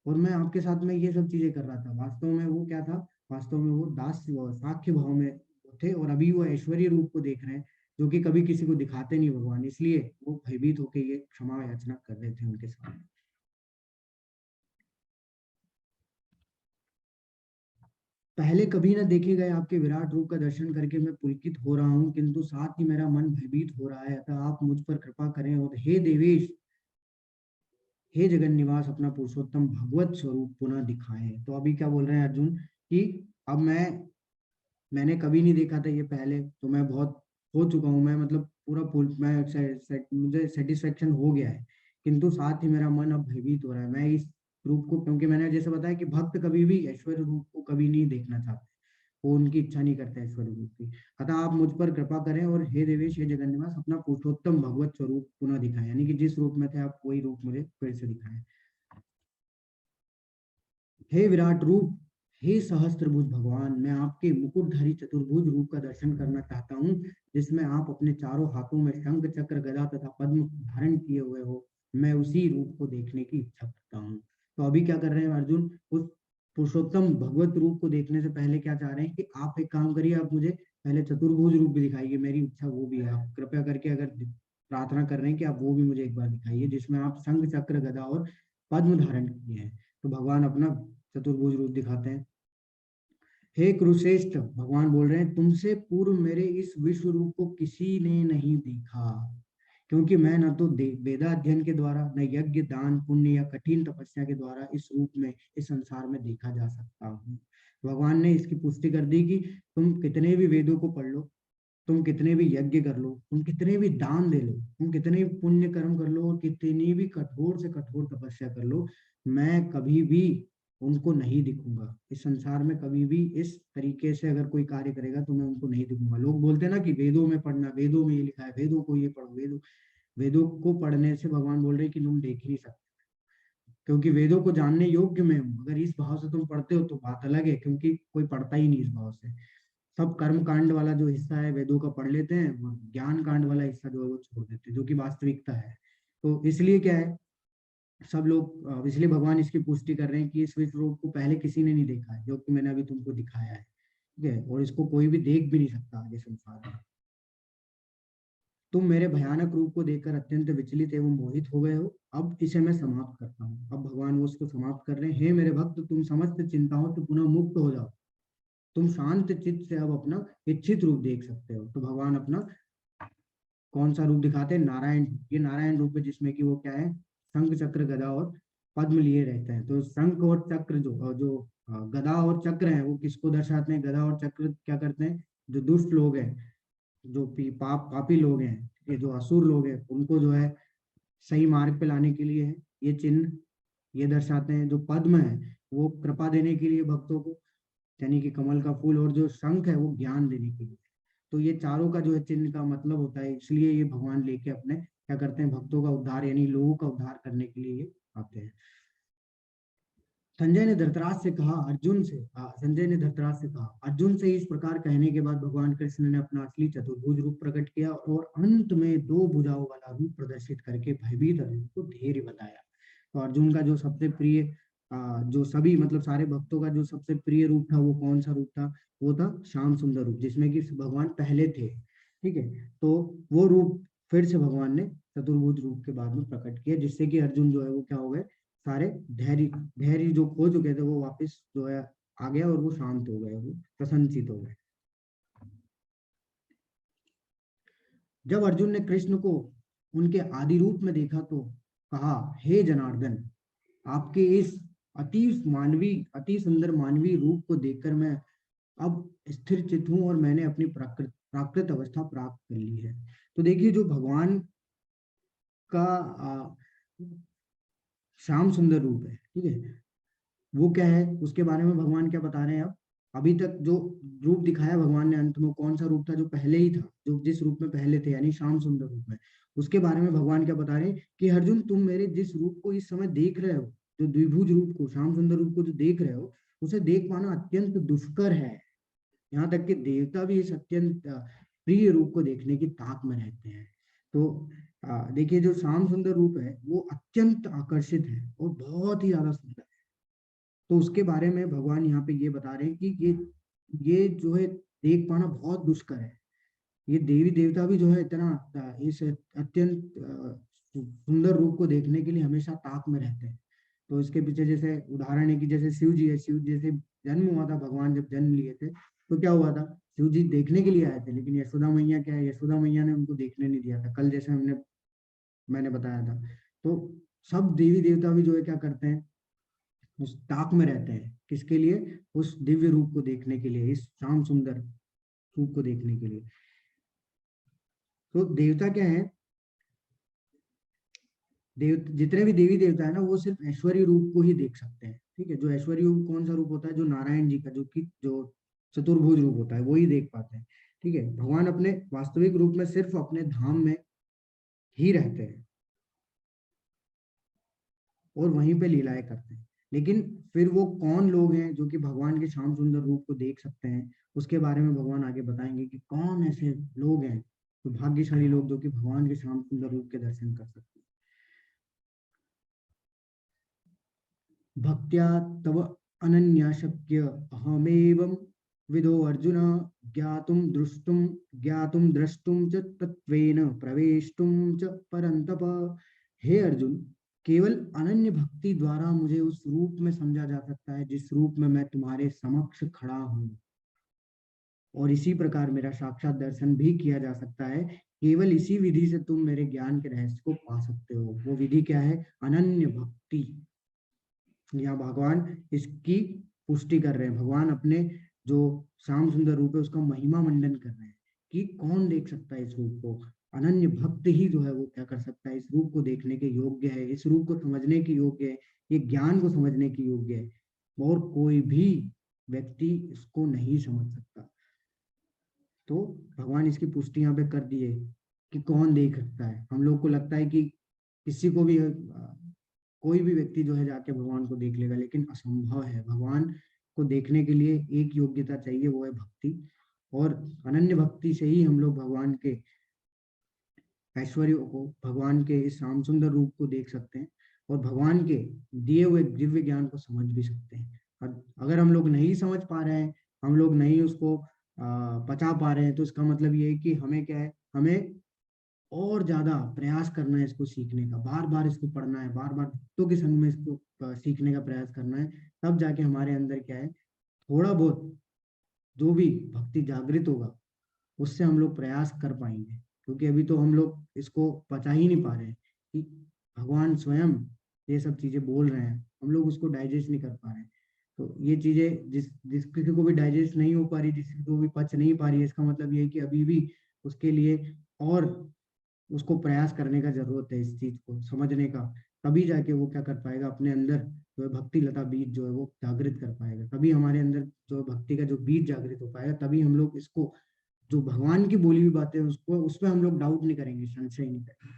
और मैं आपके साथ में ये सब चीजें कर रहा था। वास्तव में वो क्या था? वास्तव में वो साख्य भाव में थे, और अभी वो ऐश्वर्य रूप को देख रहे हैं, जो कि कभी किसी को दिखाते नहीं भगवान। इसलिए वो भयभीत होकर ये क्षमा याचना कर रहे थे उनके सामने। पहले कभी न देखे गए आपके विराट रूप का दर्शन करके मैं पुलकित हो रहा हूँ, किंतु साथ ही मेरा मन भयभीत हो रहा है। अतः आप मुझ पर कृपा करें, और हे देवेश, हे जगन निवास, अपना पुरुषोत्तम भगवत स्वरूप पुनः दिखाएं। तो अभी क्या बोल रहे हैं अर्जुन कि अब मैंने कभी नहीं देखा था ये पहले, तो मैं बहुत हो चुका हूँ मैं, मतलब पूरा फुल मैं मुझे सेटिस्फेक्शन हो गया है, किंतु साथ ही मेरा मन अब भयभीत हो रहा है। मैं इस रूप को, क्योंकि मैंने जैसे बताया कि भक्त कभी भी ऐश्वर्य रूप को कभी नहीं देखना चाहते, वो उनकी इच्छा नहीं करते ऐश्वर्य रूप की। अतः आप मुझ पर कृपा करें और हे देवेश, हे जगन्निवास, अपना पुरुषोत्तम भगवत स्वरूप पुनः दिखाएं, यानी कि जिस रूप में थे आप वही रूप मुझे फिर से दिखाएं। हे विराट रूप, हे सहस्त्रभुज भगवान, मैं आपके मुकुटधारी चतुर्भुज रूप का दर्शन करना चाहता हूँ, जिसमें आप अपने चारों हाथों में शंख चक्र गदा तथा पद्म धारण किए हुए हो। मैं उसी रूप को देखने की इच्छा करता हूँ। तो अभी क्या कर रहे हैं अर्जुन, उस पुरुषोत्तम भगवत रूप को देखने से पहले क्या चाह रहे हैं कि आप एक काम करिए, आप मुझे पहले चतुर्भुज रूप भी दिखाइए, मेरी इच्छा वो भी है। आप कृपया करके अगर प्रार्थना कर रहे हैं कि आप वो भी मुझे एक बार दिखाइए, जिसमें आप शंख चक्र गदा और पद्म धारण किए हैं। तो भगवान अपना चतुर्भुज रूप दिखाते हैं। हे कुरुश्रेष्ठ, भगवान बोल रहे हैं, तुमसे पूर्व मेरे इस विश्व रूप को किसी ने नहीं देखा, क्योंकि मैं न तो वेदाध्ययन के द्वारा, न यज्ञ दान पुण्य या कठिन तपस्या के द्वारा इस रूप में, इस संसार में देखा जा सकता हूँ। भगवान ने इसकी पुष्टि कर दी कि तुम कितने भी वेदों को पढ़ लो, तुम कितने भी यज्ञ कर लो, तुम कितने भी दान दे लो, तुम कितने भी पुण्य कर्म कर लो और कितनी भी कठोर से कठोर तपस्या कर लो, मैं कभी भी उनको नहीं दिखूंगा। इस संसार में कभी भी इस तरीके से अगर कोई कार्य करेगा तो मैं उनको नहीं दिखूंगा। लोग बोलते हैं ना कि वेदों में पढ़ना, वेदों में ये लिखा है, वेदों को ये पढ़ो, वेदों को पढ़ने से भगवान बोल रहे हैं कि तुम देख ही नहीं सकते, क्योंकि वेदों को जानने योग्य मैं हूँ। अगर इस भाव से तुम पढ़ते हो तो बात अलग है, क्योंकि कोई पढ़ता ही नहीं इस भाव से। सब कर्म कांड वाला जो हिस्सा है वेदों का पढ़ लेते हैं, और ज्ञान कांड वाला हिस्सा जो है वो छोड़ देते हैं, जो कि वास्तविकता है। तो इसलिए क्या है, सब लोग इसलिए भगवान इसकी पुष्टि कर रहे हैं कि इस विश्व रूप को पहले किसी ने नहीं देखा है, जो कि मैंने अभी तुमको दिखाया है, ठीक है, और इसको कोई भी देख भी नहीं सकता आगे संसार में। तुम मेरे भयानक रूप को देखकर अत्यंत विचलित एवं मोहित हो गए हो, अब इसे मैं समाप्त करता हूँ। अब भगवान वो उसको समाप्त कर रहे हैं। हे मेरे भक्त, तुम समस्त चिंताओं से पुनः मुक्त हो जाओ, तुम शांत चित्त से अब अपना इच्छित रूप देख सकते हो। तो भगवान अपना कौन सा रूप दिखाते हैं, नारायण। ये नारायण रूप है, जिसमें कि वो क्या है, शंख चक्र गदा और पद्म लिए रहते हैं। तो शंख और चक्र जो गदा और चक्र हैं, वो किसको दर्शाते हैं, गदा और चक्र क्या करते हैं, जो दुष्ट लोग हैं, जो पापी लोग हैं, ये जो असुर लोग हैं, उनको जो है सही मार्ग पे लाने के लिए है ये चिन्ह, ये दर्शाते हैं। जो पद्म है वो कृपा देने के लिए भक्तों को, यानी कि कमल का फूल, और जो शंख है वो ज्ञान देने के लिए। तो ये चारों का जो है चिन्ह का मतलब होता है, इसलिए ये भगवान लेके अपने क्या करते हैं, भक्तों का उद्धार, यानी लोगों का उद्धार करने के लिए ये आते हैं। संजय ने धृतराज से कहा, अर्जुन से इस प्रकार कहने के बाद भगवान कृष्ण ने अपना असली चतुर्भुज रूप प्रकट किया और अंत में दो भुजाओं वाला रूप प्रदर्शित करके भयभीत अर्जुन को धैर्य बताया। तो अर्जुन का जो सबसे प्रिय जो सभी मतलब सारे भक्तों का जो सबसे प्रिय रूप था, वो कौन सा रूप था, वो था श्याम सुंदर रूप, जिसमें कि भगवान पहले थे, ठीक है। तो वो रूप फिर से भगवान ने चतुर्भुज रूप के बाद में प्रकट किया, जिससे कि अर्जुन जो है वो क्या हो गए, सारे धैर्य धैर्य जो खो चुके थे वो वापस जो है आ गया, और वो शांत हो गए, वो प्रसन्नचित हो गए। जब अर्जुन ने कृष्ण को उनके आदि रूप में देखा तो कहा, हे जनार्दन, आपके इस अति सुंदर मानवीय रूप को देखकर मैं अब स्थिर चित हूँ, और मैंने अपनी प्राकृत अवस्था प्राप्त कर ली है। तो देखिए, जो भगवान का श्याम सुंदर रूप है, ठीक है, वो क्या है, उसके बारे में भगवान क्या बता रहे हैं अब। अभी तक जो रूप दिखाया भगवान ने अंत में, कौन सा रूप था, जो पहले ही था, जो जिस रूप में पहले थे, यानी श्याम सुंदर रूप में। उसके बारे में भगवान क्या बता रहे हैं कि अर्जुन, तुम मेरे जिस रूप को इस समय देख रहे हो, जो द्विभुज रूप को, श्याम सुंदर रूप को जो देख रहे हो, उसे देख पाना अत्यंत दुष्कर है। यहाँ तक कि देवता भी इस अत्यंत प्रिय रूप को देखने की ताक में रहते हैं। तो देखिए, जो श्याम सुंदर रूप है वो अत्यंत आकर्षित है और बहुत ही ज्यादा सुंदर। तो उसके बारे में भगवान यहाँ पे ये बता रहे हैं कि ये जो है देख पाना बहुत दुष्कर है। ये देवी देवता भी जो है इतना इस अत्यंत सुंदर रूप को देखने के लिए हमेशा ताक में रहते हैं। तो इसके पीछे जैसे उदाहरण है कि जैसे शिव जी है, शिव जैसे जन्म हुआ था, भगवान जब जन्म लिए थे तो क्या हुआ था, शिव जी देखने के लिए आए थे, लेकिन यशोदा मैया क्या है, यशोदा मैया ने उनको देखने नहीं दिया था, कल जैसे मैंने बताया था। तो सब देवी देवता भी जो है क्या करते हैं, उस ताक में रहते हैं, किसके लिए, उस दिव्य रूप को देखने के लिए, इस श्याम सुंदर रूप को देखने के लिए। तो देवता क्या है, जितने भी देवी देवता है ना, वो सिर्फ ऐश्वर्य रूप को ही देख सकते हैं। ठीक है, जो ऐश्वर्य रूप कौन सा रूप होता है, जो नारायण जी का जो चतुर्भुज रूप होता है, वो ही देख पाते हैं। ठीक है, भगवान अपने वास्तविक रूप में सिर्फ अपने धाम में ही रहते हैं और वहीं पे लीलाएं करते हैं। लेकिन फिर वो कौन लोग हैं जो कि भगवान के श्याम सुंदर रूप को देख सकते हैं, उसके बारे में भगवान आगे बताएंगे कि कौन ऐसे लोग हैं, तो भाग्यशाली लोग जो कि भगवान के श्याम सुंदर रूप के दर्शन कर सकते हैं। भक्त्या तव अनन्या शक्य अहमेवं विदो अर्जुन ज्ञातुम द्रष्टुम च तत्वेन प्रवेष्टुम च परंतप। हे अर्जुन, केवल अनन्य भक्ति द्वारा मुझे उस रूप में समझा जा सकता है जिस रूप में मैं तुम्हारे समक्ष खड़ा हूँ, और इसी प्रकार मेरा साक्षात दर्शन भी किया जा सकता है। केवल इसी विधि से तुम मेरे ज्ञान के रहस्य को पा सकते हो। वो विधि क्या है? अनन्य भक्ति। यहाँ भगवान इसकी पुष्टि कर रहे हैं। भगवान अपने जो श्याम सुंदर रूप है उसका महिमा मंडन कर रहे हैं कि कौन देख सकता है इस रूप को। अनन्य भक्त ही जो है वो क्या कर सकता है, इस रूप को देखने के योग्य है, इस रूप को समझने के योग्य है, ये ज्ञान को समझने के योग्य है, और कोई भी व्यक्ति इसको नहीं समझ सकता। तो भगवान इसकी पुष्टि यहाँ पे कर दिए कि कौन देख सकता है। हम लोग को लगता है कि किसी को भी कोई भी व्यक्ति जो है जाके भगवान को देख लेगा, लेकिन असंभव है। भगवान को देखने के लिए एक योग्यता चाहिए, वो है भक्ति। और अनन्य भक्ति से ही हम लोग भगवान के ऐश्वर्य को, भगवान के इस श्याम सुंदर रूप को देख सकते हैं और भगवान के दिए हुए दिव्य ज्ञान को समझ भी सकते हैं। और अगर हम लोग नहीं समझ पा रहे हैं, हम लोग नहीं उसको पचा पा रहे हैं, तो इसका मतलब ये है कि हमें क्या है, हमें और ज्यादा प्रयास करना है इसको सीखने का, बार बार इसको पढ़ना है, बार बार भक्तों के संग में इसको सीखने का प्रयास करना है। तब जाके हमारे अंदर क्या है, थोड़ा बहुत जो भी भक्ति जागृत होगा उससे हम लोग प्रयास कर पाएंगे। क्योंकि अभी तो हम लोग इसको पचा ही नहीं पा रहे हैं कि भगवान स्वयं ये सब चीजें बोल रहे हैं, हम लोग उसको डाइजेस्ट नहीं कर पा रहे हैं। तो ये चीजें जिस जिस किसी को भी डाइजेस्ट नहीं हो पा रही, जिस को भी पच नहीं पा रही है, इसका मतलब ये है कि अभी भी उसके लिए और उसको प्रयास करने का जरूरत है, इस चीज को समझने का। तभी जाके वो क्या कर पाएगा, अपने अंदर जो है भक्ति लता बीज जो है वो जागृत कर पाएगा। तभी हमारे अंदर जो भक्ति का जो बीज जागृत हो पाएगा, तभी हम लोग इसको, जो भगवान की बोली हुई बातें उसको, उसमें हम लोग डाउट नहीं करेंगे, संशय नहीं करेंगे।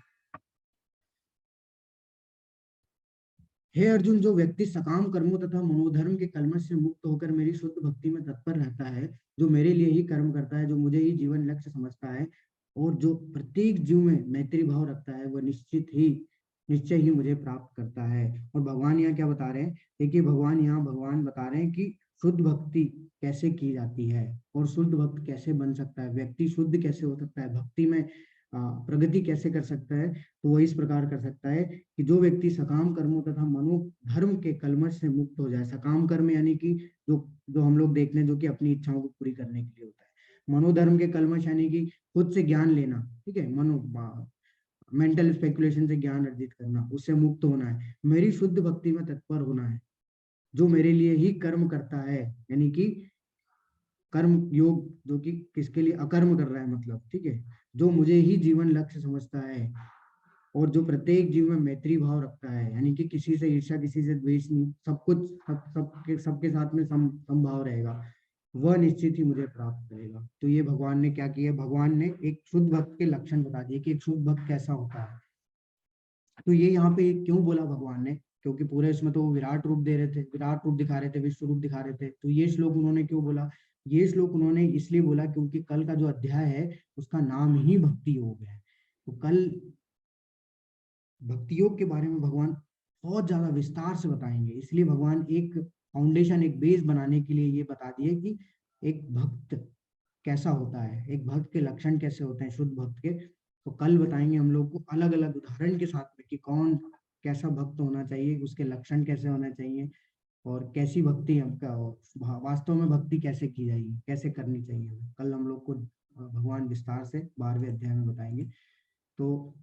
हे अर्जुन, जो व्यक्ति सकाम कर्मों तथा मनोधर्म के कलमश से मुक्त होकर मेरी शुद्ध भक्ति में तत्पर रहता है, जो मेरे लिए ही कर्म करता है, जो मुझे ही जीवन लक्ष्य समझता है, और जो प्रत्येक जीव में मैत्री भाव रखता है, वह निश्चय ही मुझे प्राप्त करता है। और भगवान यहाँ क्या बता रहे हैं? देखिए, भगवान बता रहे हैं कि शुद्ध भक्ति कैसे की जाती है और शुद्ध भक्त कैसे बन सकता है, व्यक्ति शुद्ध कैसे हो सकता है, भक्ति में प्रगति कैसे कर सकता है। तो वो इस प्रकार कर सकता है कि जो व्यक्ति सकाम कर्मों तथा मनोधर्म के कलमश से मुक्त हो जाए। सकाम कर्म यानी कि जो जो हम लोग देखते हैं, जो कि अपनी इच्छाओं को पूरी करने के लिए होता है। मनोधर्म के कलमश यानी कि खुद से ज्ञान लेना, ठीक है, मेंटल स्पेकुलेशन से ज्ञान अर्जित करना, उससे मुक्त होना है। मेरी शुद्ध भक्ति में तत्पर होना है, जो मेरे लिए ही कर्म करता है, यानी कि कर्म योग, जो कि किसके लिए अकर्म कर रहा है, मतलब ठीक है, जो मुझे ही जीवन लक्ष्य समझता है, और जो प्रत्येक जीव में मैत्री भाव रखता है, यानी कि किसी से ईर्ष्या, किसी से द्वेष नहीं, सब कुछ सबके साथ में समभाव रहेगा, वह निश्चित ही मुझे प्राप्त करेगा। तो ये भगवान ने क्या किया, भगवान ने एक शुद्ध भक्त के लक्षण बता दिए कि एक शुद्ध भक्त कैसा होता है। तो ये यहाँ पे क्यों बोला भगवान ने? क्योंकि पूरे इसमें तो वो विराट रूप दे रहे थे, विराट रूप दिखा रहे थे, विश्व रूप दिखा रहे थे। तो ये श्लोक उन्होंने क्यों बोला? ये श्लोक उन्होंने इसलिए बोला क्योंकि कल का जो अध्याय है उसका नाम ही भक्ति योग है। तो कल भक्ति योग के बारे में भगवान बहुत ज्यादा विस्तार से बताएंगे, इसलिए भगवान एक फाउंडेशन, एक बेस बनाने के लिए ये बता दिए कि एक भक्त कैसा होता है, एक भक्त के लक्षण कैसे होते हैं, शुद्ध भक्त के। तो कल बताएंगे हम लोग को अलग अलग उदाहरण के साथ में कि कौन कैसा भक्त होना चाहिए, उसके लक्षण कैसे होने चाहिए, और कैसी भक्ति हमका वास्तव में भक्ति कैसे की जाएगी, कैसे करनी चाहिए। कल हम लोग को भगवान विस्तार से 12वें अध्याय में बताएंगे। तो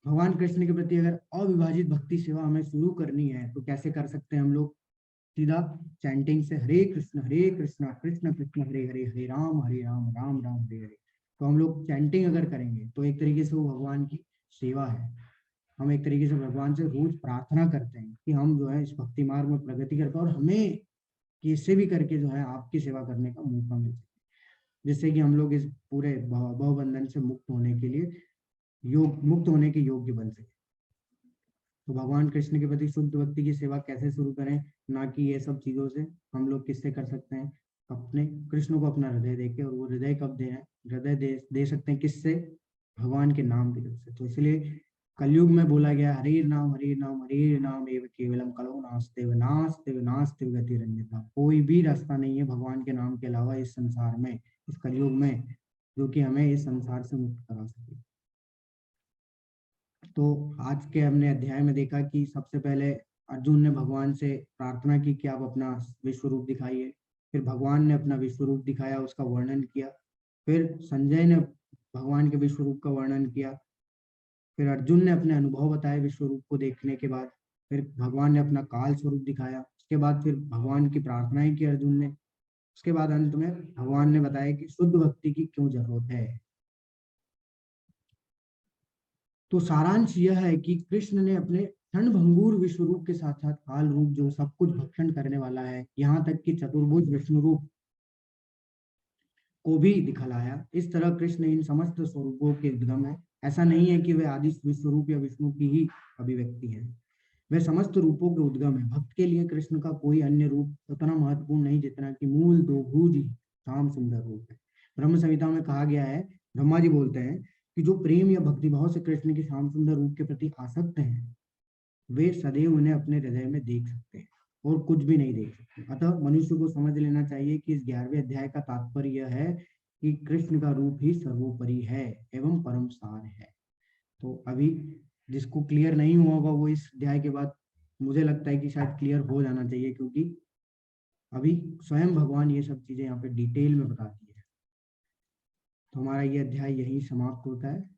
भगवान कृष्ण के प्रति अगर अविभाजित भक्ति सेवा हमें शुरू करनी है तो कैसे कर सकते हैं हम लोग? सीधा चैंटिंग से, हरे कृष्ण कृष्ण कृष्ण हरे हरे, हरे राम राम राम हरे हरे। तो हम लोग चैंटिंग अगर करेंगे तो एक तरीके से वो भगवान की सेवा है। हम एक तरीके से भगवान से रोज प्रार्थना करते हैं कि हम जो है इस भक्ति मार्ग में प्रगति कर पाए और हमें कैसे भी करके जो है आपकी सेवा करने का मौका मिल सके, जिससे कि हम लोग इस पूरे भव बंधन से मुक्त होने के योग्य बन सके। तो भगवान कृष्ण के प्रति शुद्ध भक्ति की सेवा कैसे शुरू करें, ना कि ये सब चीजों से। हम लोग किससे कर सकते हैं, अपने कृष्ण को अपना हृदय देके, और वो हृदय कब दे हैं, हृदय दे सकते हैं किससे, भगवान के नाम की तरफ से। तो इसलिए कलयुग में बोला गया हरे नाम एव केवलम कलो नास्ते गतिरन्यथा। कोई भी रास्ता नहीं है भगवान के नाम के अलावा इस संसार में, इस कलयुग में, जो कि हमें इस संसार से मुक्त करा सके। तो आज के हमने अध्याय में देखा कि सबसे पहले अर्जुन ने भगवान से प्रार्थना की कि आप अपना विश्व रूप दिखाइए। फिर भगवान ने अपना विश्व रूप दिखाया, उसका वर्णन किया। फिर संजय ने भगवान के विश्व रूप का वर्णन किया। फिर अर्जुन ने अपने अनुभव बताए विश्व रूप को देखने के बाद। फिर भगवान ने अपना काल स्वरूप दिखाया। उसके बाद फिर भगवान की प्रार्थनाएं की अर्जुन ने। उसके बाद अंत में भगवान ने बताया कि शुद्ध भक्ति की क्यों जरूरत है। तो सारांश यह है कि कृष्ण ने अपने क्षणभंगुर विश्व रूप के साथ साथ काल रूप, जो सब कुछ भक्षण करने वाला है, यहाँ तक कि चतुर्भुज विष्णु रूप को भी दिखलाया। इस तरह कृष्ण इन समस्त स्वरूपों के उद्गम है। ऐसा नहीं है कि वे आदि विश्व रूप या विष्णु की ही अभिव्यक्ति है, वे समस्त रूपों के उद्गम है। भक्त के लिए कृष्ण का कोई अन्य रूप उतना महत्वपूर्ण नहीं जितना कि मूल दो भुज श्याम सुंदर रूप है। ब्रह्म संहिता में कहा गया है, ब्रह्मा जी बोलते हैं कि जो प्रेम या भक्तिभाव से कृष्ण के श्याम सुंदर रूप के प्रति आसक्त हैं, वे सदैव उन्हें अपने हृदय में देख सकते हैं और कुछ भी नहीं देख सकते। अतः मनुष्य को समझ लेना चाहिए कि इस 11वें अध्याय का तात्पर्य यह है कि कृष्ण का रूप ही सर्वोपरि है एवं परम सार है। तो अभी जिसको क्लियर नहीं हुआ होगा वो इस अध्याय के बाद, मुझे लगता है कि शायद क्लियर हो जाना चाहिए, क्योंकि अभी स्वयं भगवान ये सब चीजें यहाँ पे डिटेल में बताती है। तो हमारा ये अध्याय यही समाप्त होता है।